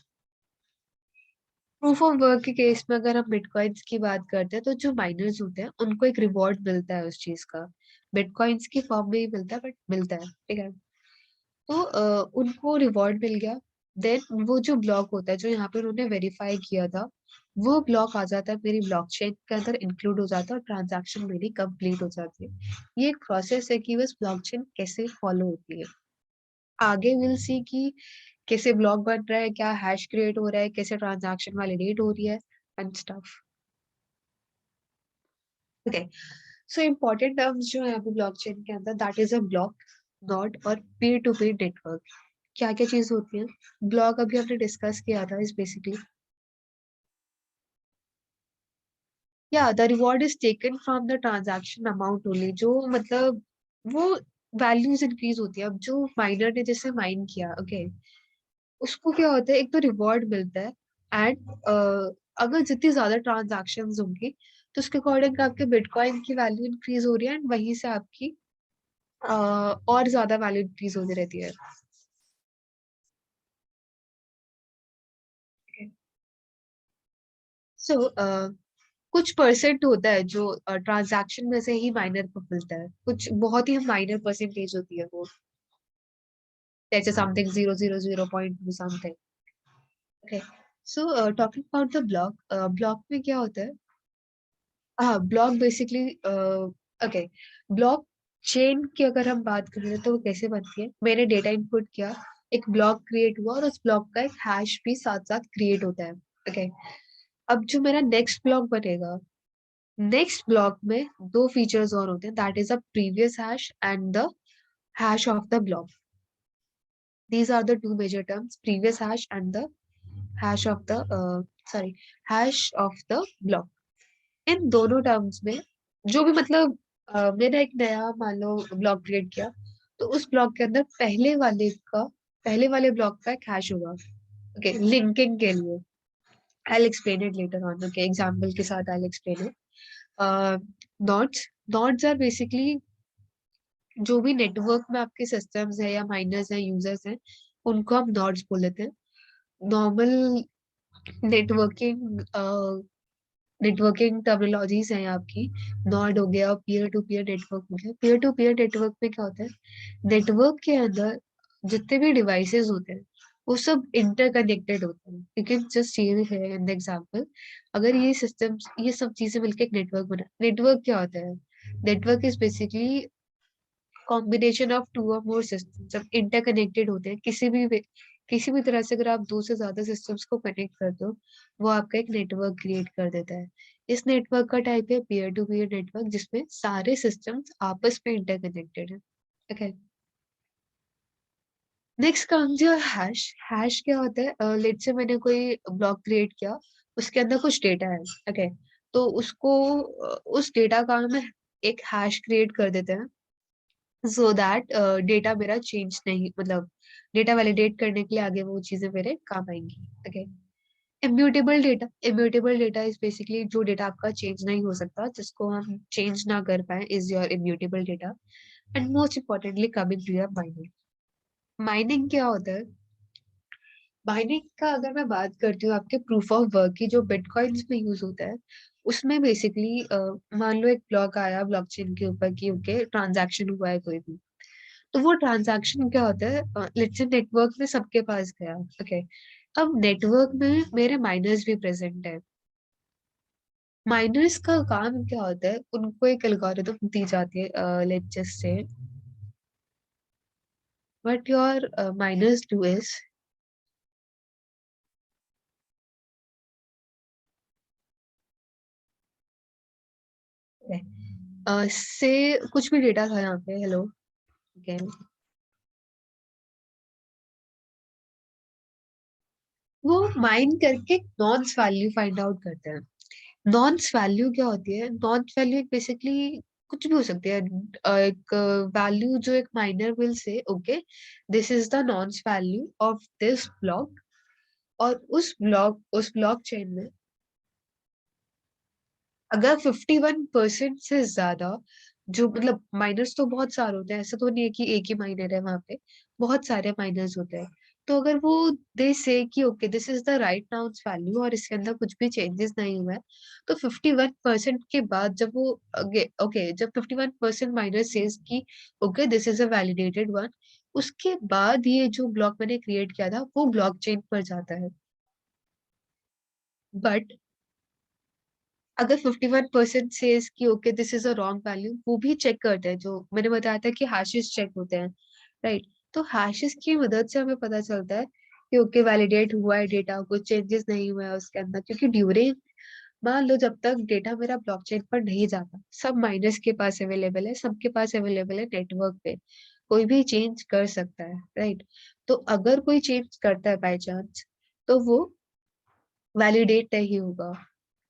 प्रूफ ऑफ वर्क के केस में अगर हम बिटकॉइंस की बात करते हैं, तो जो माइनर्स होते हैं उनको एक रिवॉर्ड मिलता है उस चीज का, बिटकॉइंस की फॉर्म में ही मिलता है बट मिलता है, ठीक है। तो उनको रिवॉर्ड मिल गया, देन वो जो ब्लॉक होता है जो यहाँ पे उन्होंने वेरीफाई किया था, वो ब्लॉक आ जाता है मेरी ब्लॉकचेन के अंदर, इंक्लूड हो जाता है, और ट्रांजैक्शन मेरी कंप्लीट हो जाती है। ये एक प्रोसेस है कि बस ब्लॉकचेन कैसे फॉलो होती है। आगे विल सी कि कैसे ब्लॉक बन रहा है, क्या हैश क्रिएट हो रहा है, कैसे ट्रांजैक्शन वैलिडेट हो रही है, and stuff. Okay, so important terms जो है अभी ब्लॉकचेन के अंदर, that is a block, node और पीयर टू पीयर नेटवर्क। क्या क्या चीज होती है, ब्लॉक अभी हमने डिस्कस किया था, इज बेसिकली या the reward is taken from the transaction amount only, जो मतलब वो वैल्यूज इंक्रीज होती है, अब जो माइनर ने जैसे माइन किया, ओके, उसको क्या होता है, एक तो रिवॉर्ड मिलता है, एंड अगर जितनी ज्यादा ट्रांजैक्शन होंगी तो उसके अकॉर्डिंग आपके बिटकॉइन की वैल्यू इंक्रीज हो रही है, एंड वहीं से आपकी और ज्यादा वैल्यू इंक्रीज होती रहती है। सो कुछ परसेंट होता है जो ट्रांजैक्शन में से ही माइनर को मिलता है, कुछ बहुत ही माइनर परसेंटेज होती है वो, जैसे something 0.002 something. Okay, so talking about the block, block में क्या होता है, हाँ block basically, okay, block chain की अगर हम बात करें तो वो कैसे बनती है, मैंने डेटा इनपुट किया, एक ब्लॉक क्रिएट हुआ, और उस ब्लॉक का एक हैश भी साथ साथ क्रिएट होता है। ओके, अब जो मेरा नेक्स्ट ब्लॉक बनेगा, नेक्स्ट ब्लॉक में दो फीचर्स और होते हैं, that is a previous hash and the hash of the block. These are the two major terms, previous hash and the hash of the sorry hash of the block. इन दोनों terms में जो भी मतलब मैंने एक नया मान लो ब्लॉक क्रिएट किया, तो उस ब्लॉक के अंदर पहले वाले ब्लॉक का एक हैश होगा, ओके, लिंकिंग के लिए। I explain it later on, okay, example के साथ I explain it. Nodes, nodes are basically जो भी नेटवर्क में आपके सिस्टम्स है या माइनर्स हैं, यूजर्स हैं, उनको हम नोड्स बोल लेते हैं। नॉर्मल नेटवर्किंग नेटवर्किंग टर्मिनोलॉजीज हैं आपकी। नॉड हो गया, पीयर टू पीयर नेटवर्क हो गया। पीयर टू पीयर नेटवर्क में क्या होता है, नेटवर्क के अंदर जितने भी डिवाइसेस होते हैं वो सब इंटरकनेक्टेड होते हैं। क्योंकि जस्ट ये है इन एग्जांपल, अगर ये सिस्टम, ये सब चीजें मिलकर एक नेटवर्क बना। नेटवर्क क्या होता है, network is basically combination of two और मोर सिस्टम जब इंटरकनेक्टेड होते हैं किसी भी तरह से। अगर आप दो से ज्यादा सिस्टम्स को कनेक्ट करते हो, वो आपका एक नेटवर्क क्रिएट कर देता है। इस नेटवर्क का टाइप है पीयर टू पीयर नेटवर्क, जिसमें सारे सिस्टम्स आपस में इंटरकनेक्टेड है। Okay, next comes your hash. Hash क्या होता है, लेट से मैंने कोई ब्लॉक क्रिएट किया, उसके अंदर कुछ डेटा है। ओके, तो उसको उस डेटा का हम एक हैश क्रिएट कर देते हैं, सो दैट डेटा मेरा चेंज नहीं, मतलब डेटा वैलिडेट करने के लिए आगे वो चीजें मेरे काम आएंगी। Okay, immutable data. Immutable data is basically जो डेटा आपका चेंज नहीं हो सकता, जिसको हम चेंज ना कर पाए, is your immutable data. And most importantly coming to your mining. Mining क्या होता है, माइनिंग का अगर मैं बात करती हूँ आपके प्रूफ ऑफ वर्क की, जो बिटकॉइंस में यूज होता है, उसमें बेसिकली मान लो एक ब्लॉक आया ब्लॉकचेन के ऊपर कि ओके ट्रांजैक्शन हुआ है कोई भी, तो वो ट्रांजैक्शन क्या होता है, लेट्स से नेटवर्क में सबके पास गया। ओके, अब नेटवर्क में मेरे माइनर्स भी प्रेजेंट है। माइनर्स का काम क्या होता है, उनको एक एल्गोरिथम दी जाती है, let's just say what your miners do is, say कुछ भी डेटा था यहाँ पे, हेलो अगेन, वो माइन करके नॉन्स वैल्यू फाइंड आउट करते हैं। नॉन्स वैल्यू क्या होती है, नॉन्स वैल्यू एक बेसिकली कुछ भी हो सकती है, एक वैल्यू जो एक miner will say okay this is the nonce value of this block. और उस ब्लॉक चेन में अगर 51% से ज्यादा, जो मतलब माइनर्स तो बहुत सारे होते हैं, ऐसा तो नहीं है कि एक ही माइनर है वहां पे, बहुत सारे माइनर्स होते हैं। तो अगर वो दे से कि okay this is the right nouns value और इसके अंदर कुछ भी चेंजेस नहीं हुआ है, तो 51% के बाद जब वो ओके जब 51% माइनर सेज कि okay this is a validated one, उसके बाद ये जो ब्लॉक मैंने क्रिएट किया था वो ब्लॉक चेन पर जाता है। बट अगर 51% सेज कि okay this is a wrong value, वो भी चेक करते हैं, जो मैंने बताया था कि हैशेस चेक होते हैं, राइट। तो हैशेस की मदद से हमें पता चलता है कि ओके वैलिडेट हुआ है डेटा, कुछ चेंजेस नहीं हुआ है उसके अंदर। क्योंकि ड्यूरिंग, मान लो जब तक डेटा मेरा ब्लॉकचेन पर नहीं जाता, सब माइनर्स के पास अवेलेबल है, सबके पास अवेलेबल है नेटवर्क पे, कोई भी चेंज कर सकता है, राइट। तो अगर कोई चेंज करता है बाय चांस, तो वो वैलिडेट नहीं होगा।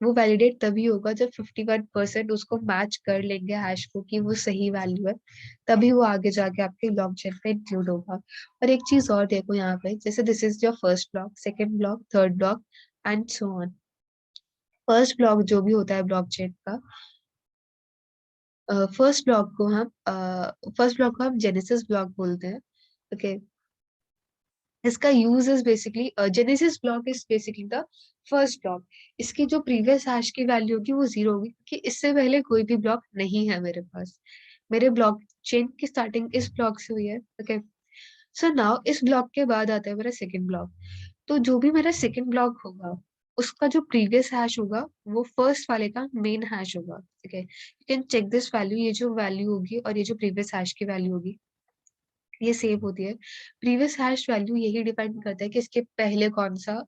वो वैलिडेट तभी होगा जब 51% उसको मैच कर लेंगे हैश को कि वो सही वैल्यू है, तभी वो आगे जाके आपके ब्लॉकचेन पे इंक्लूड होगा। और एक चीज और देखो यहाँ पे, जैसे this is your first block, second block, third block and so on. First block जो भी होता है ब्लॉकचेन का, फर्स्ट ब्लॉक को हम जेनेसिस ब्लॉक बोलते हैं। ओके, इसका use is basically, genesis block is basically the first block. इसकी जो प्रीवियस हैश की वैल्यू होगी वो जीरो होगी, क्योंकि इससे पहले कोई भी ब्लॉक नहीं है मेरे पास। मेरे ब्लॉक चेन की स्टार्टिंग इस ब्लॉक से हुई है। ओके, सो नाउ इस ब्लॉक के बाद आता है मेरा सेकंड ब्लॉक। तो जो भी मेरा सेकंड ब्लॉक होगा, उसका जो प्रीवियस हैश होगा वो फर्स्ट वाले का मेन हैश होगा। ठीक है, you can check this value, ये जो वैल्यू होगी और ये जो प्रीवियस हैश की वैल्यू होगी, ये सेम होती है। प्रीवियस हैश वैल्यू यही डिपेंड करता है कि इसके पहले कौन सा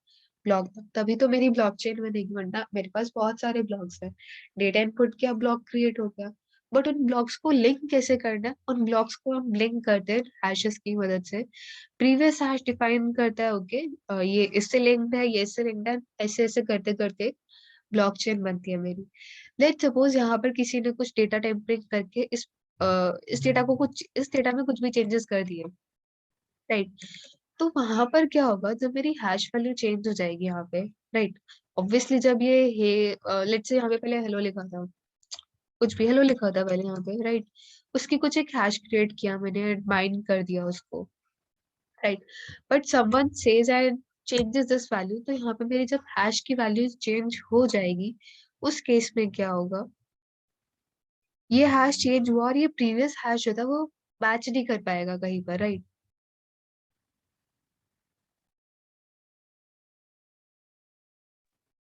ब्लॉक था, तभी तो मेरी ब्लॉकचेन में नहीं, वरना मेरे पास बहुत सारे ब्लॉक्स हैं। डेटा इनपुट किया, ब्लॉक क्रिएट हो गया, बट उन ब्लॉक्स को लिंक कैसे करना है, उन ब्लॉक्स को हम लिंक करते हैं हैशेस की मदद से। प्रीवियस हैश डिफाइन करता है ओके ये इससे लिंक्ड है, ये इससे लिंक्ड है, ऐसे ऐसे करते करते ब्लॉकचेन बनती है मेरी। लेट सपोज यहाँ पर किसी ने कुछ डेटा टेम्परिंग करके इस डेटा को कुछ, इस डेटा में कुछ भी चेंजेस कर दिए, राइट। तो वहां पर क्या होगा, जब मेरी हैश वैल्यू चेंज हो जाएगी यहाँ पे, राइट। ऑब्वियसली जब ये लेट्स से यहाँ पे पहले हेलो लिखा था, कुछ भी हेलो लिखा था पहले यहाँ पे, राइट। उसकी कुछ एक हैश क्रिएट किया मैंने, माइन कर दिया उसको, right. But someone says and changes this value, तो यहाँ पे मेरी जब हैश की वैल्यू चेंज हो जाएगी, उस केस में क्या होगा, ये हैश चेंज हुआ और ये प्रीवियस हैश जो था वो मैच नहीं कर पाएगा कहीं पर, राइट?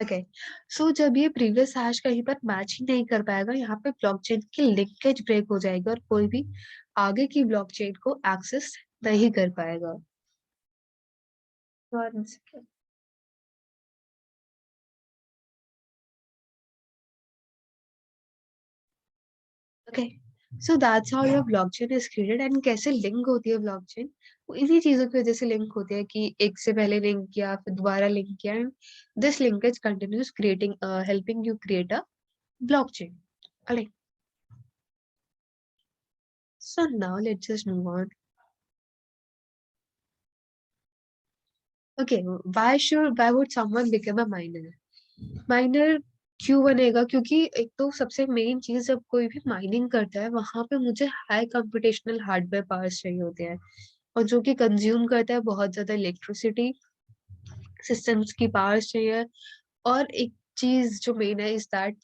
ओके, सो जब ये प्रीवियस हैश कहीं पर मैच ही नहीं कर पाएगा, यहाँ पे ब्लॉकचेन की लिंकेज ब्रेक हो जाएगी और कोई भी आगे की ब्लॉकचेन को एक्सेस नहीं कर पाएगा। One second. Okay, so that's how your blockchain is created. And कैसे लिंक होती है ब्लॉकचेन, वो इन्हीं चीजों की वजह से लिंक होती है कि एक से पहले लिंक किया, फिर दोबारा लिंक किया, and this linkage continues creating helping you create a blockchain. Alright, so now let's just move on. Okay, why would someone become a miner? Minor क्यों बनेगा? क्योंकि एक तो सबसे मेन चीज, जब कोई भी माइनिंग करता है वहां पे मुझे हाई कंप्यूटेशनल हार्डवेयर पावर्स चाहिए होते हैं, और जो कि कंज्यूम करता है बहुत ज्यादा इलेक्ट्रिसिटी, सिस्टम्स की पावर्स चाहिए। और एक चीज जो मेन है इज दैट,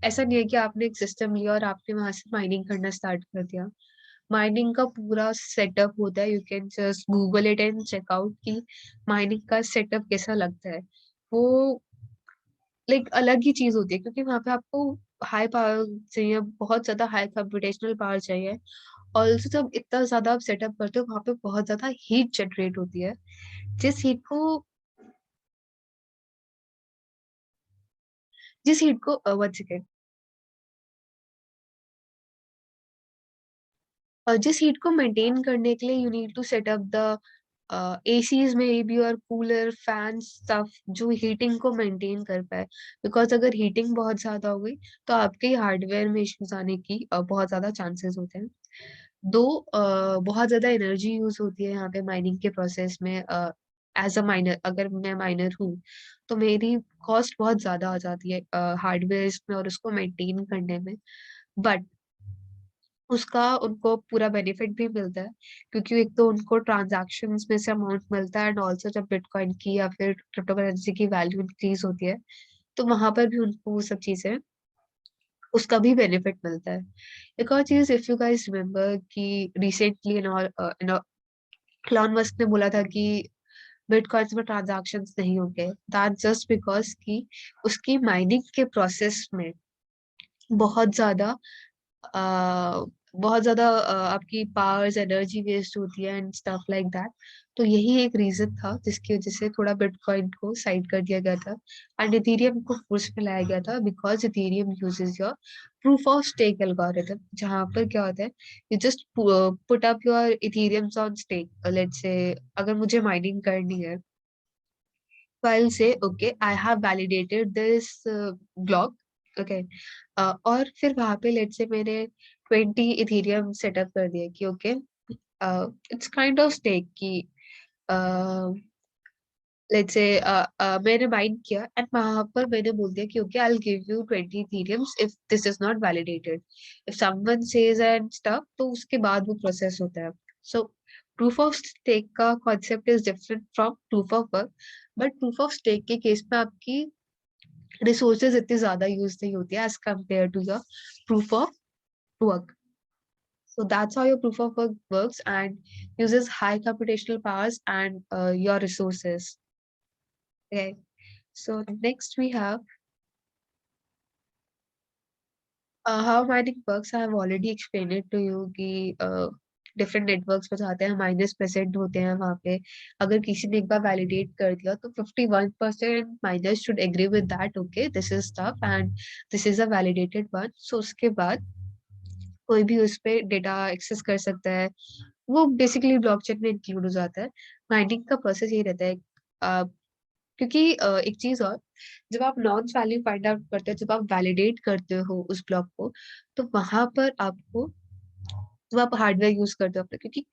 ऐसा नहीं है कि आपने एक सिस्टम लिया और आपने वहां से माइनिंग करना स्टार्ट कर दिया। माइनिंग का पूरा सेटअप होता है, you can just Google it and check out कि माइनिंग का सेटअप कैसा लगता है। वो लाइक अलग ही चीज होती है, क्योंकि वहां पे आपको हाई पावर चाहिए, बहुत ज्यादा हाई कंप्यूटेशनल पावर चाहिए। ऑल्सो जब इतना ज्यादा आप सेटअप करते हो, वहां पे बहुत ज्यादा हीट जनरेट होती है, जिस हीट को 1 सेकेंड, और जिस हीट को मेंटेन करने के लिए you need to set up the ACs में भी, और कूलर फैन स्टफ जो हीटिंग को मेंटेन कर पाए। बिकॉज अगर हीटिंग बहुत ज्यादा हो गई तो आपके हार्डवेयर में इश्यूज आने की बहुत ज्यादा चांसेस होते हैं। दो, बहुत ज्यादा एनर्जी यूज होती है यहाँ पे माइनिंग के प्रोसेस में। एज अ माइनर, अगर मैं माइनर हूँ तो मेरी कॉस्ट बहुत ज्यादा आ जाती है हार्डवेयर में और उसको मेंटेन करने में। बट उसका उनको पूरा बेनिफिट भी मिलता है, क्योंकि एक तो उनको ट्रांजैक्शंस में से अमाउंट मिलता है, एंड ऑल्सो जब बिटकॉइन की या फिर क्रिप्टो करेंसी की वैल्यू इंक्रीज होती है तो वहां पर भी उनको वो सब चीजें, उसका भी बेनिफिट मिलता है। एक और चीज, इफ यू गाइस रिमेम्बर कि रिसेंटली इलॉन मस्क ने बोला था कि बिटकॉइंस में ट्रांजैक्शंस नहीं होंगे, दैट जस्ट बिकॉज कि उसकी माइनिंग के प्रोसेस में बहुत ज्यादा अ, बहुत ज्यादा आपकी पावर्स एनर्जी वेस्ट होती है एंड स्टफ लाइक दैट। तो यही एक रीजन था जिसकी वजह से थोड़ा बिटकॉइन को साइड कर दिया गया था, एंड इथेरियम को फोर्स में लाया गया था, because Ethereum uses your proof of stake algorithm, जहाँ पर क्या होता है, you just put up your Ethereums on stake. Let's say अगर मुझे माइनिंग करनी है, so I'll say, okay, I have validated this block. Okay. और फिर वहां पे लेट से मैंने 20 इथेरियम सेटअप कर दिया कि okay, it's kind of stake की, लेट्स से मैंने माइंड किया एंड वहां पर मैंने बोल दिया कि okay, I will give you 20 Ethereums if this is not validated, if someone says and stuff, तो उसके बाद वो प्रोसेस होता है। सो प्रूफ ऑफ स्टेक का concept is different from proof of work, but proof of stake के case में आपकी रिसोर्सेज इतनी ज्यादा यूज नहीं होती है as compare to your proof of work. So that's how your proof of work works and uses high computational powers and your resources. Okay. So next we have how mining works. I have already explained it to you कि different networks पे जाते हैं, minus present होते हैं वहां पे। अगर किसी ने एक बार वैलिडेट कर दिया तो 51% miners should agree with that, okay this is tough and this is a validated one. So उसके बाद कोई भी उस पे डेटा एक्सेस कर सकता है, वो बेसिकली ब्लॉकचेन में इंक्लूड हो जाता है। माइनिंग का प्रोसेस यही रहता है। क्योंकि एक चीज और, जब आप नॉन वैल्यू फाइंड आउट करते हो, जब आप वैलिडेट करते हो उस ब्लॉक को, तो वहां पर आपको, जब आप हार्डवेयर यूज करते हो अपने, क्योंकि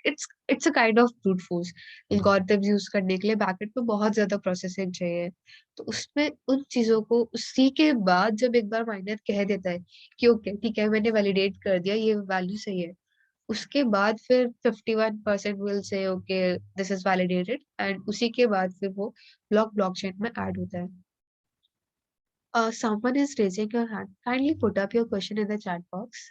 it's a kind of brute force, algorithms use करने के लिए बैकएंड पे बहुत ज्यादा प्रोसेसिंग चाहिए। तो उसमें उन चीजों को उसी के बाद जब एक बार माइनर कह देता है कि ओके ठीक है मैंने वैलिडेट कर दिया, ये वैल्यू सही है, उसके बाद फिर 51% will say okay this is validated, and उसी के बाद फिर वो ब्लॉकचेन में ऐड होता है। Someone is raising your hand. Kindly put up your question in the chat box.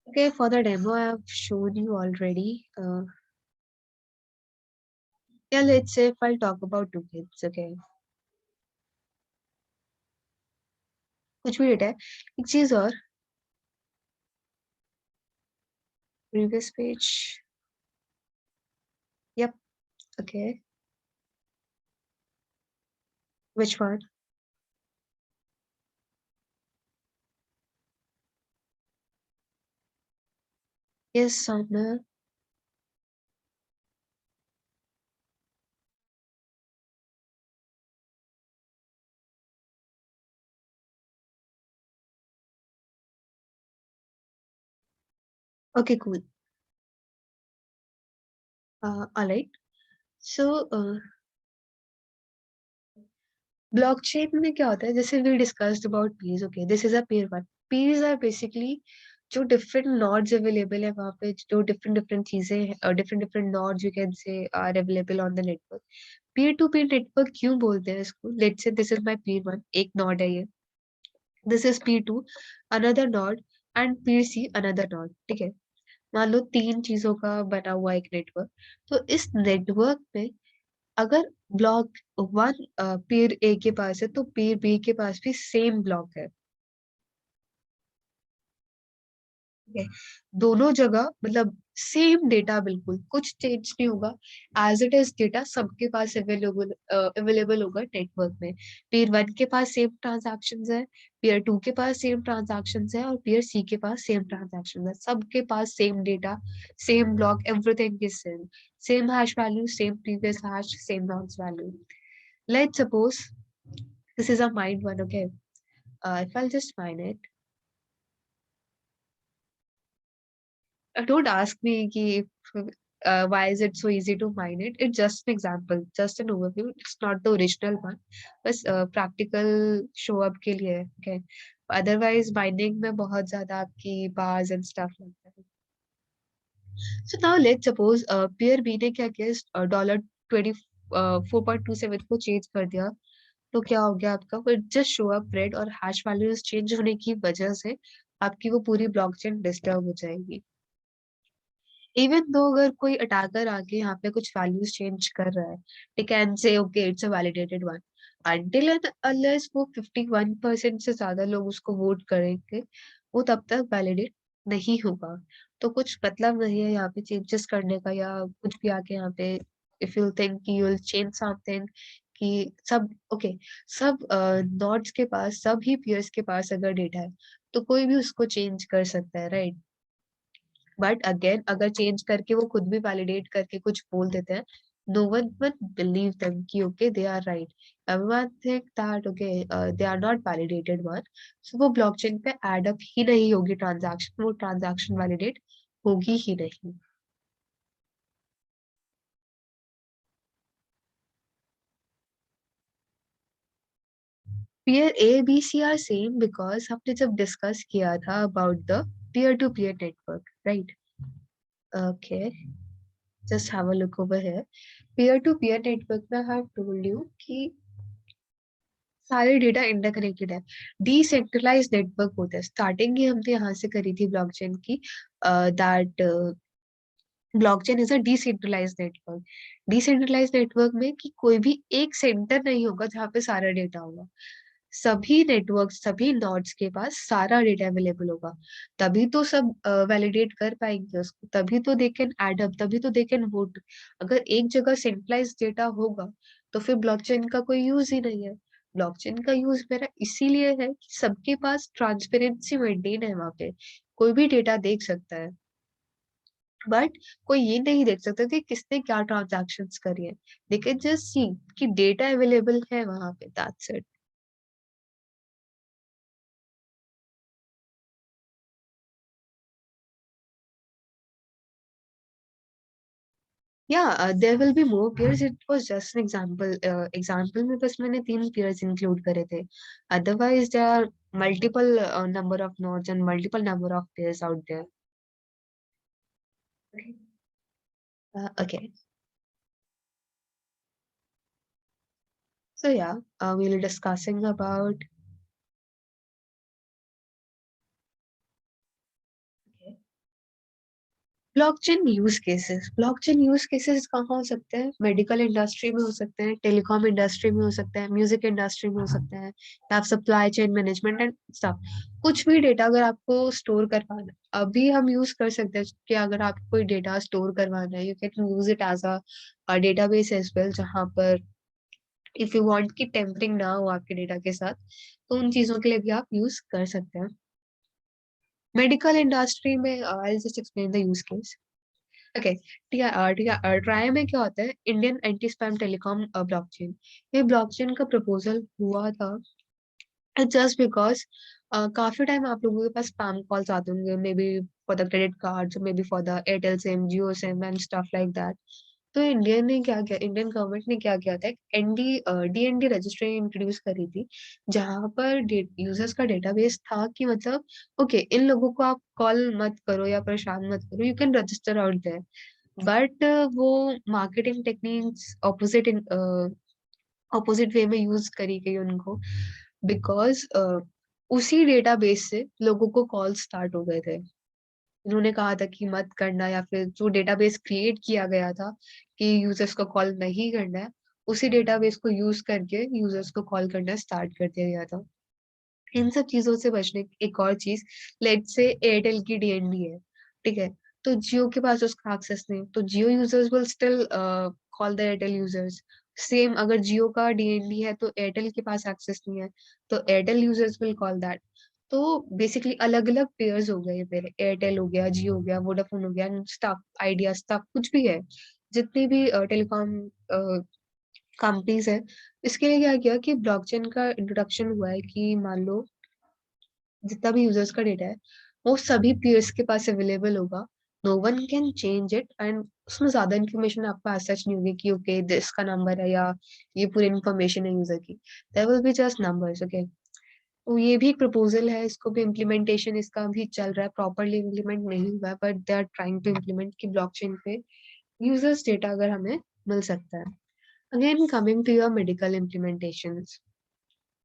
Okay, for the demo, I have shown you already. Yeah, let's say if I'll talk about two kids, okay. कुछ भी data है एक चीज और previous page. Yep. Okay. Which one? Yes, Soumya. Okay, cool. All right. So, blockchain में क्या होता है जैसे we discussed about peers. Okay, this is a peer one. Peers are basically जो different nodes available है वहाँ पे जो different चीजें different nodes you can say are available on the network. Peer to peer network क्यों बोलते हैं इसको? Let's say this is my peer one. एक node है ये. This is peer two, another node and peer C another node. ठीक है. मान लो तीन चीजों का बना हुआ एक नेटवर्क. तो इस नेटवर्क में अगर ब्लॉक वन पेयर ए के पास है तो पेयर बी के पास भी सेम ब्लॉक है. ठीक है. दोनों जगह मतलब सेम डेटा बिल्कुल कुछ चेंज नहीं होगा. एज इट इज डेटा सबके पास अवेलेबल होगा नेटवर्क में. पेयर वन के पास सेम ट्रांजैक्शंस है, पेयर टू के पास सेम ट्रांजैक्शंस है और पेयर सी के पास सेम ट्रांजैक्शंस है. सबके पास same data, same block, everything is same. Same hash value, same previous hash, same nonce value. Let's suppose this is a mined one, okay? If I'll just mine it, don't ask me ki, why is it so easy to mine it. It's just an example, just an overview. It's not the original one. बस practical show up के लिए है, okay? Otherwise, mining में बहुत ज़्यादा आपकी bars and stuff लगता है. So now let's suppose peer B ने क्या किया $24.27 को चेंज कर दिया. तो क्या हो गया आपका वो जस्ट शो अप रेड और हैश वैल्यूज चेंज होने की वजह से आपकी वो पूरी ब्लॉकचेन डिस्टर्ब हो जाएगी. इवन दो अगर कोई अटैकर आके यहाँ पे कुछ वैल्यूज चेंज कर रहा है, they can say okay it's a validated one. Until and unless वो 51% से ज्यादा लोग उसको वोट करेंगे वो तब तक वैलिडेट नहीं होगा. तो कुछ मतलब नहीं है यहाँ पे चेंजेस करने का या कुछ भी आके यहाँ पे इफ यू थिंक कि यू विल चेंज समथिंग कि सब ओके. सब नोड्स के पास सब ही पीयर्स के पास अगर डेटा है तो कोई भी उसको चेंज कर सकता है, राइट? बट अगेन अगर चेंज करके वो खुद भी वैलिडेट करके कुछ बोल देते हैं, no one will believe them कि okay they are right. Everyone think that okay they are not validated one. So वो ब्लॉकचेन पे ऐड अप ही नहीं होगी ट्रांजैक्शन, वो ट्रांजैक्शन वैलिडेट होगी ही नहीं. Peer A B C are same because हमने जब डिस्कस किया था about the peer to peer network, right? Okay, just have a look over here. Peer to peer network में I have told you कि सारे डेटा इंटरकनेक्टेड है. Decentralise network होता है. स्टार्टिंग ही हमने यहाँ से करी थी ब्लॉकचेन की, that blockchain is a decentralise network. Decentralise network में कि कोई भी एक सेंटर नहीं होगा जहाँ पे सारा डेटा होगा. सभी नेटवर्क सभी नोड्स के पास सारा डेटा अवेलेबल होगा. तभी तो सब वैलिडेट कर पाएंगे उसको, तभी तो दे कैन एड अप, तभी तो दे कैन वोट. अगर एक जगह सेंट्रलाइज डेटा होगा तो फिर ब्लॉकचेन का कोई यूज ही नहीं है. ब्लॉकचेन का यूज मेरा इसीलिए है कि सबके पास ट्रांसपेरेंसी मेंटेन है. वहां पे कोई भी डेटा देख सकता है बट कोई ये नहीं देख सकता कि किसने क्या ट्रांजैक्शंस करी है. दे कैन जस्ट सी कि डेटा अवेलेबल है वहां पे, that's it. Yeah, there will be more peers. It was just an example. Example में बस मैंने तीन peers include करे थे. Otherwise, there are multiple number of nodes and multiple number of peers out there. Okay. Okay. So yeah, we'll be discussing about blockchain use cases. Blockchain use cases कहाँ हो सकते हैं? मेडिकल इंडस्ट्री में हो सकते हैं, टेलीकॉम इंडस्ट्री में हो सकते हैं, म्यूजिक इंडस्ट्री में हो सकते हैं, या आप supply chain management and stuff. कुछ भी डेटा अगर आपको स्टोर करवाना है, अभी हम यूज कर सकते हैं कि अगर आपको कोई डेटा स्टोर करवाना है, you can use it as a database as well, जहाँ पर इफ यू वांट कि टेम्परिंग ना हो आपके डेटा के साथ, तो उन चीजों के लिए भी आप यूज कर सकते हैं। मेडिकल इंडस्ट्री में I just explain the use case. Okay, try में क्या होता है? Indian anti spam telecom blockchain. ये ब्लॉकचेन का प्रपोजल हुआ था जस्ट बिकॉज काफी टाइम आप लोगों के पास स्पैम कॉल्स आते होंगे, may be for the credit card, may be for the Airtel SIM, Jio SIM and stuff like that. तो इंडियन गवर्नमेंट ने क्या किया था, एक डीएनडी रजिस्ट्री इंट्रोड्यूस करी थी, जहां पर यूजर्स का डेटाबेस था कि मतलब ओके, इन लोगों को आप कॉल मत करो या परेशान मत करो, you can register out there. But वो मार्केटिंग टेक्निक्स ऑपोजिट वे में यूज करी गई उनको, बिकॉज उसी डेटाबेस से लोगों को कॉल स्टार्ट हो गए थे। उन्होंने कहा था कि मत करना, या फिर जो डेटाबेस क्रिएट किया गया था कि यूजर्स को कॉल नहीं करना है, उसी डेटाबेस को यूज करके यूजर्स को कॉल करना स्टार्ट कर दिया गया था। इन सब चीजों से बचने की एक और चीज, लेट से एयरटेल की डीएनडी है, ठीक है, तो जियो के पास उसका एक्सेस नहीं, तो Jio users will still call the Airtel users. Same अगर जियो का डीएनडी है तो एयरटेल के पास एक्सेस नहीं है, तो Airtel users will call that. तो बेसिकली अलग अलग पेयर्स हो गए मेरे, एयरटेल हो गया, जियो हो गया, वोडाफोन हो गया, स्टफ आइडिया, स्टफ कुछ भी है, जितनी भी टेलीकॉम कंपनीज है। इसके लिए क्या किया कि ब्लॉकचेन का इंट्रोडक्शन हुआ है कि मान लो जितना भी यूजर्स का डेटा है वो सभी पीयर्स के पास अवेलेबल होगा। No one can change it, and उसमें ज्यादा इन्फॉर्मेशन आपको एज सच नहीं होगी कि ओके दिस का नंबर है या ये पूरी इन्फॉर्मेशन है यूजर की। There will be just numbers, okay. तो ये भी एक प्रपोजल है, इसको भी इम्प्लीमेंटेशन इसका भी चल रहा है, प्रॉपरली इम्प्लीमेंट नहीं हुआ है, but they are trying to implement कि ब्लॉकचेन पे यूजर्स डेटा अगर हमें मिल सकता है। Again coming to your medical implementations,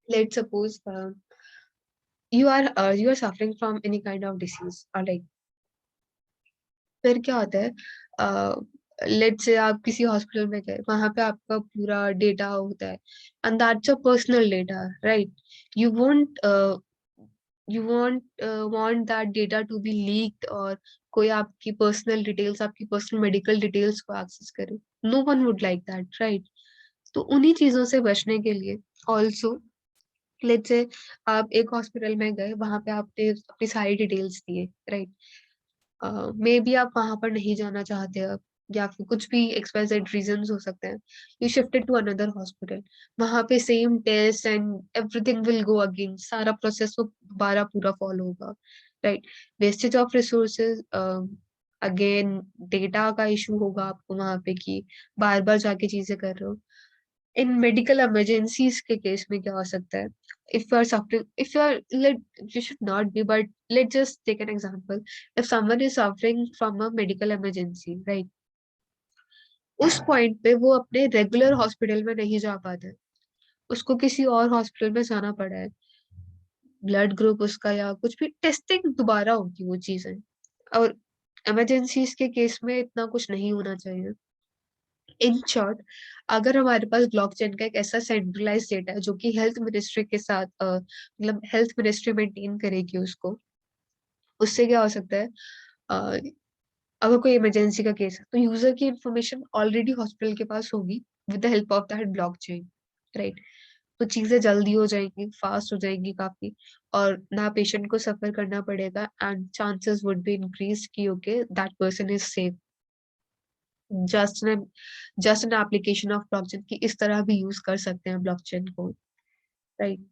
let's suppose you are suffering from any kind of disease, or like फिर क्या होता है, लेट्स से आप किसी हॉस्पिटल में गए, वहां पे आपका पूरा डेटा होता है, and that's a personal data, right? You won't you won't want that data to be leaked, और कोई आपकी पर्सनल डिटेल्स, आपकी पर्सनल मेडिकल डिटेल्स को एक्सेस करे। No one would like that, right? तो उन्हीं चीजों से बचने के लिए ऑल्सो, लेट्स से आप एक हॉस्पिटल में गए, वहां पे आपने अपनी सारी डिटेल्स दिए, राइट? मे बी आप वहां पर नहीं जाना चाहते अब, या फिर कुछ भी एक्सवाइजेड रीजंस हो सकते हैं, you shifted to another hospital. वहां पे same test and everything will go again, सारा प्रोसेस वो दोबारा पूरा फॉलो होगा, right? Wastage of resources, again data का इशू होगा आपको वहां पे कि बार बार जाके चीजें कर रहे हो। इन मेडिकल इमरजेंसीज के केस में क्या हो सकता है? if you are suffering, if you are let you should not be, but let's just take an example. If someone is suffering from a medical emergency, right, उस पॉइंट पे वो अपने रेगुलर हॉस्पिटल में नहीं जा पाता है, उसको किसी और हॉस्पिटल में जाना पड़ा है, ब्लड ग्रुप उसका या कुछ भी टेस्टिंग दोबारा होगी वो चीजें। और इमरजेंसीज के केस में इतना कुछ नहीं होना चाहिए। इन शॉर्ट, अगर हमारे पास ब्लॉकचेन का एक ऐसा सेंट्रलाइज डेटा है जो कि हेल्थ मिनिस्ट्री के साथ मतलब हेल्थ मिनिस्ट्री मेंटेन करेगी उसको, उससे क्या हो सकता है, अ, अगर कोई इमरजेंसी का केस है तो यूजर की इंफॉर्मेशन ऑलरेडी हॉस्पिटल के पास होगी with the help of that blockchain, right? तो चीजें जल्दी हो जाएंगी, फास्ट हो जाएंगी काफी, और ना पेशेंट को सफर करना पड़ेगा, and chances would be increase कि okay that person is safe. Just an just an application of blockchain की इस तरह भी यूज कर सकते हैं ब्लॉकचेन को, right?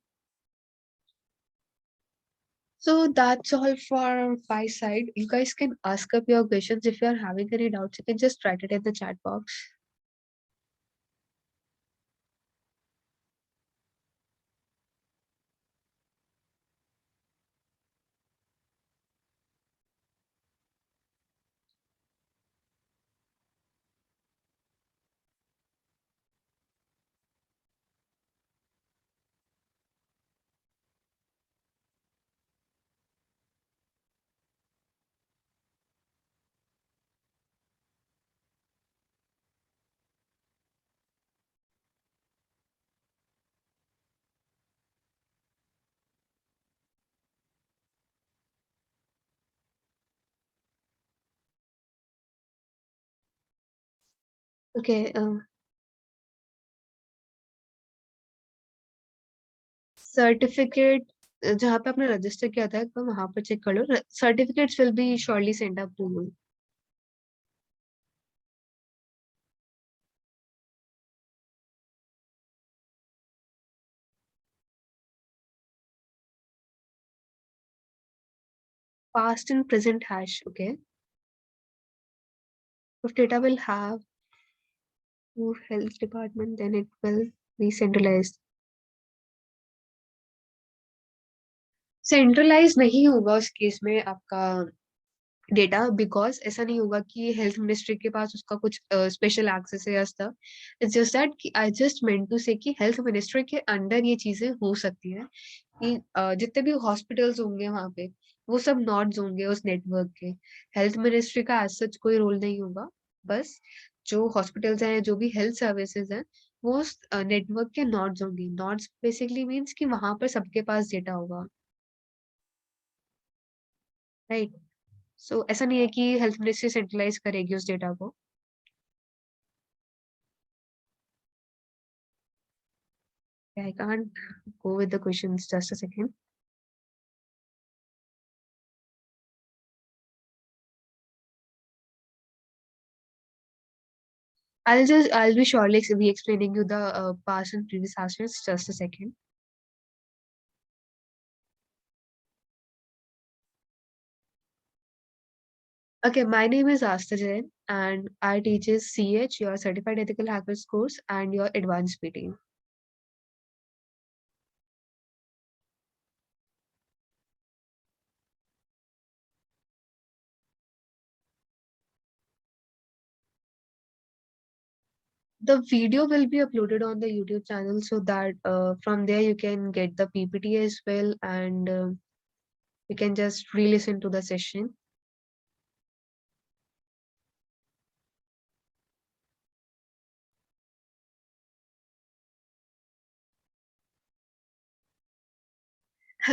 So that's all for my side. You guys can ask up your questions. If you are having any doubts, you can just write it in the chat box. Okay, certificate जहाँ पे आपने register किया था तो वहां पर check कर लो, certificates will be surely send up to you. Past and present hash, okay. If data will have to health department, then it will be centralized. Centralize नहीं होगा उस केस में आपका डेटा, बिकॉज ऐसा नहीं होगा कि हेल्थ मिनिस्ट्री के पास उसका कुछ स्पेशल एक्सेस है या stuff. It's just that I just meant to say कि हेल्थ मिनिस्ट्री के अंडर ये चीजें हो सकती है कि जितने भी हॉस्पिटल्स होंगे वहां पे वो सब नोड्स होंगे उस नेटवर्क के। हेल्थ मिनिस्ट्री का एज सच कोई रोल नहीं होगा। बस जो हॉस्पिटल्स हैं, जो भी हेल्थ सर्विसेज हैं, वो उस नेटवर्क के नोड्स होंगे। नोड्स बेसिकली मीन्स कि वहां पर सबके पास डेटा होगा, राइट। सो ऐसा नहीं है कि हेल्थ मिनिस्ट्री सेंट्रलाइज करेगी उस डेटा को। I can't go with the questions. Just a second. I'll be surely be explaining you the past and previous answers. Just a second. Okay, my name is Asta Jain and I teaches CH, your Certified Ethical Hackers course, and your Advanced PT. The video will be uploaded on the YouTube channel so that from there you can get the PPT as well, and you can just re-listen to the session.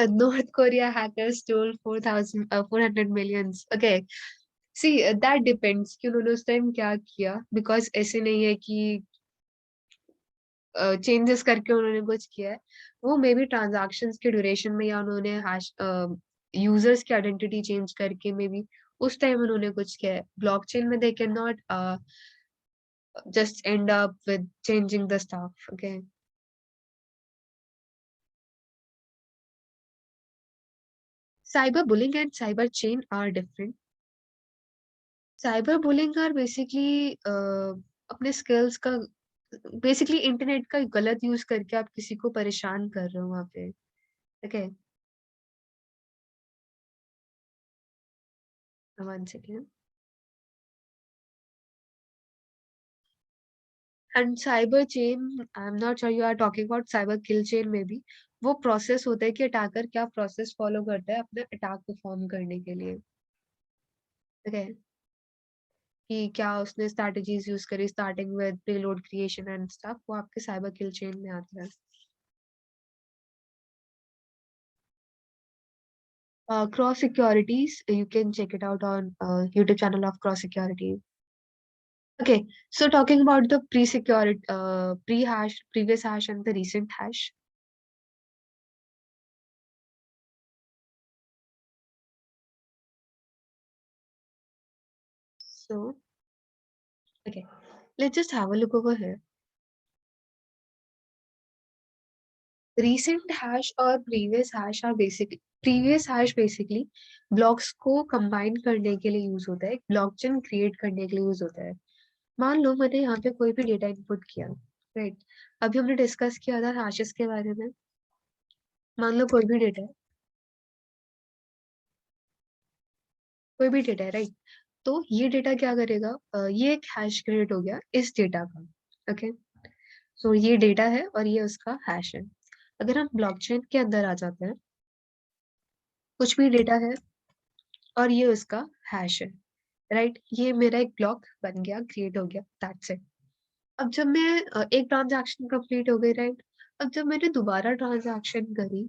North Korea hackers stole 400 millions. Okay. See, that depends कि उन्होंने उस time क्या किया, because ऐसे नहीं है कि changes करके उन्होंने कुछ किया है। वो मे बी ट्रांजैक्शंस के ड्यूरेशन में, या उन्होंने हैश यूजर्स की आइडेंटिटी चेंज करके मे बी उस टाइम उन्होंने कुछ किया है। ब्लॉकचेन में they can not just end up with changing the stuff. Okay. Cyber bullying and cyber chain are different. Cyber bullying are basically अपने स्किल्स का, बेसिकली इंटरनेट का गलत यूज करके आप किसी को परेशान कर रहे हो वहां पे। Okay, one second. And cyber chain, I am not sure you are talking about cyber kill chain में भी वो प्रोसेस होता है कि अटैकर क्या प्रोसेस फॉलो करता है अपने अटैक परफॉर्म करने के लिए। ओके, कि क्या उसने स्ट्रैटेजीज यूज करी starting with payload creation and stuff, वो आपके साइबर किल चेन में आता है। Cross securities, you can check it out on YouTube channel of Cross Security. Okay, so talking about the pre-security, pre-hash, previous hash, and the recent hash. So, okay, let's just have a look over here. Recent hash और previous hash are basically, previous hash basically blocks को combine करने के लिए use होता है, blockchain create करने के लिए use होता है। मान लो मैंने यहाँ पे कोई भी डेटा इनपुट किया, राइट। अभी हमने डिस्कस किया था हैशेस के बारे में। मान लो कोई भी डेटा है, कोई भी डेटा है, राइट। तो ये डेटा क्या करेगा, ये एक हैश क्रिएट हो गया इस डेटा का। ओके, सो ये डेटा है और ये उसका हैश है। अगर हम ब्लॉकचेन के अंदर आ जाते हैं, कुछ भी डेटा है और ये उसका हैश है, राइट। ये मेरा एक ब्लॉक बन गया, क्रिएट हो गया, दैट्स इट। अब जब मैं एक ट्रांजैक्शन कंप्लीट हो गई, राइट। अब जब मैंने दोबारा ट्रांजैक्शन करी,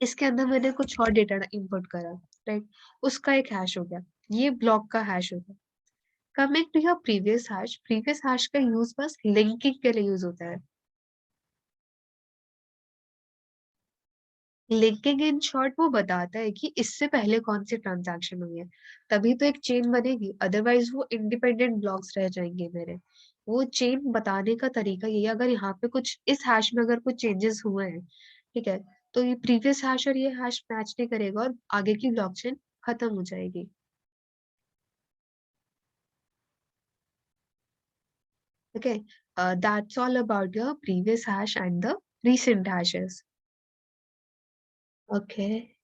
इसके अंदर मैंने कुछ और डेटा इनपुट करा, राइट। उसका एक हैश हो गया, ये ब्लॉक का हैश हो गया। Coming to your previous hash का यूज बस लिंकिंग के लिए यूज होता है। लिंकिंग इन शॉर्ट वो बताता है कि इससे पहले कौन सी ट्रांजैक्शन हुई है, तभी तो एक चेन बनेगी, अदरवाइज वो इंडिपेंडेंट ब्लॉक्स रह जाएंगे मेरे। वो चेन बताने का तरीका ये है, अगर यहाँ पे कुछ इस हैश में अगर कुछ चेंजेस हुए हैं, ठीक है, तो ये प्रीवियस हैश और ये हैश मैच नहीं करेगा और आगे की ब्लॉकचेन खत्म हो जाएगी। Okay, that's all about your previous hash and the recent hashes. Okay.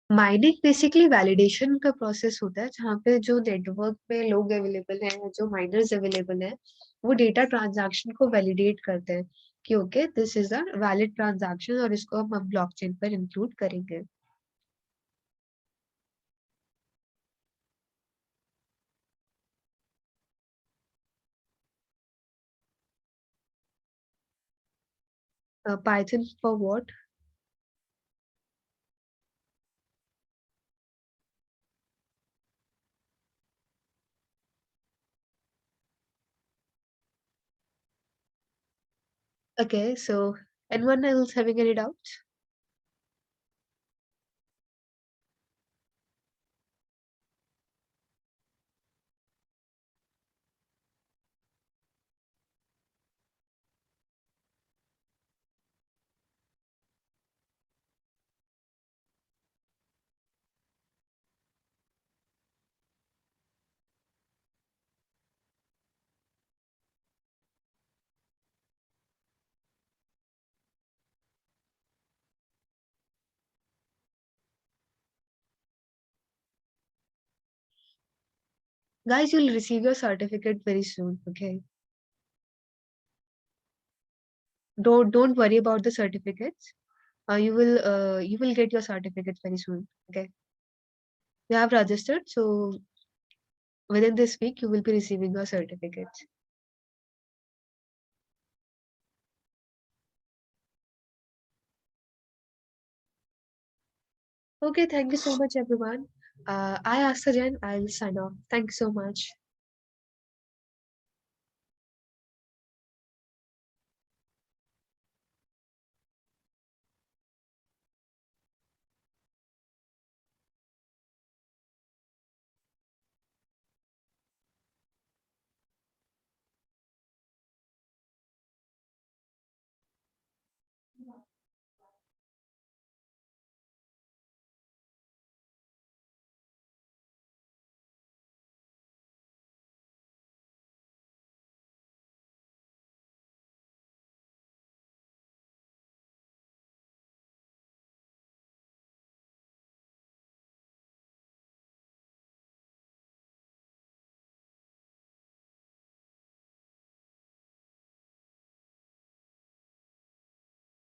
Mining basically validation का प्रोसेस होता है, जहाँ पे जो नेटवर्क पे लोग अवेलेबल हैं, जो माइनर्स अवेलेबल हैं, वो डेटा ट्रांजैक्शन को वैलिडेट करते हैं कि okay this is a valid transaction और इसको हम ब्लॉकचेन पर इंक्लूड करेंगे। Python for what? Okay, so anyone else having any doubts? Guys, you'll receive your certificate very soon. Okay, don't worry about the certificates. You will get your certificates very soon. Okay, you have registered, so within this week you will be receiving your certificates. Okay, thank you so much, everyone. I asked again. I'll sign off. Thank you so much.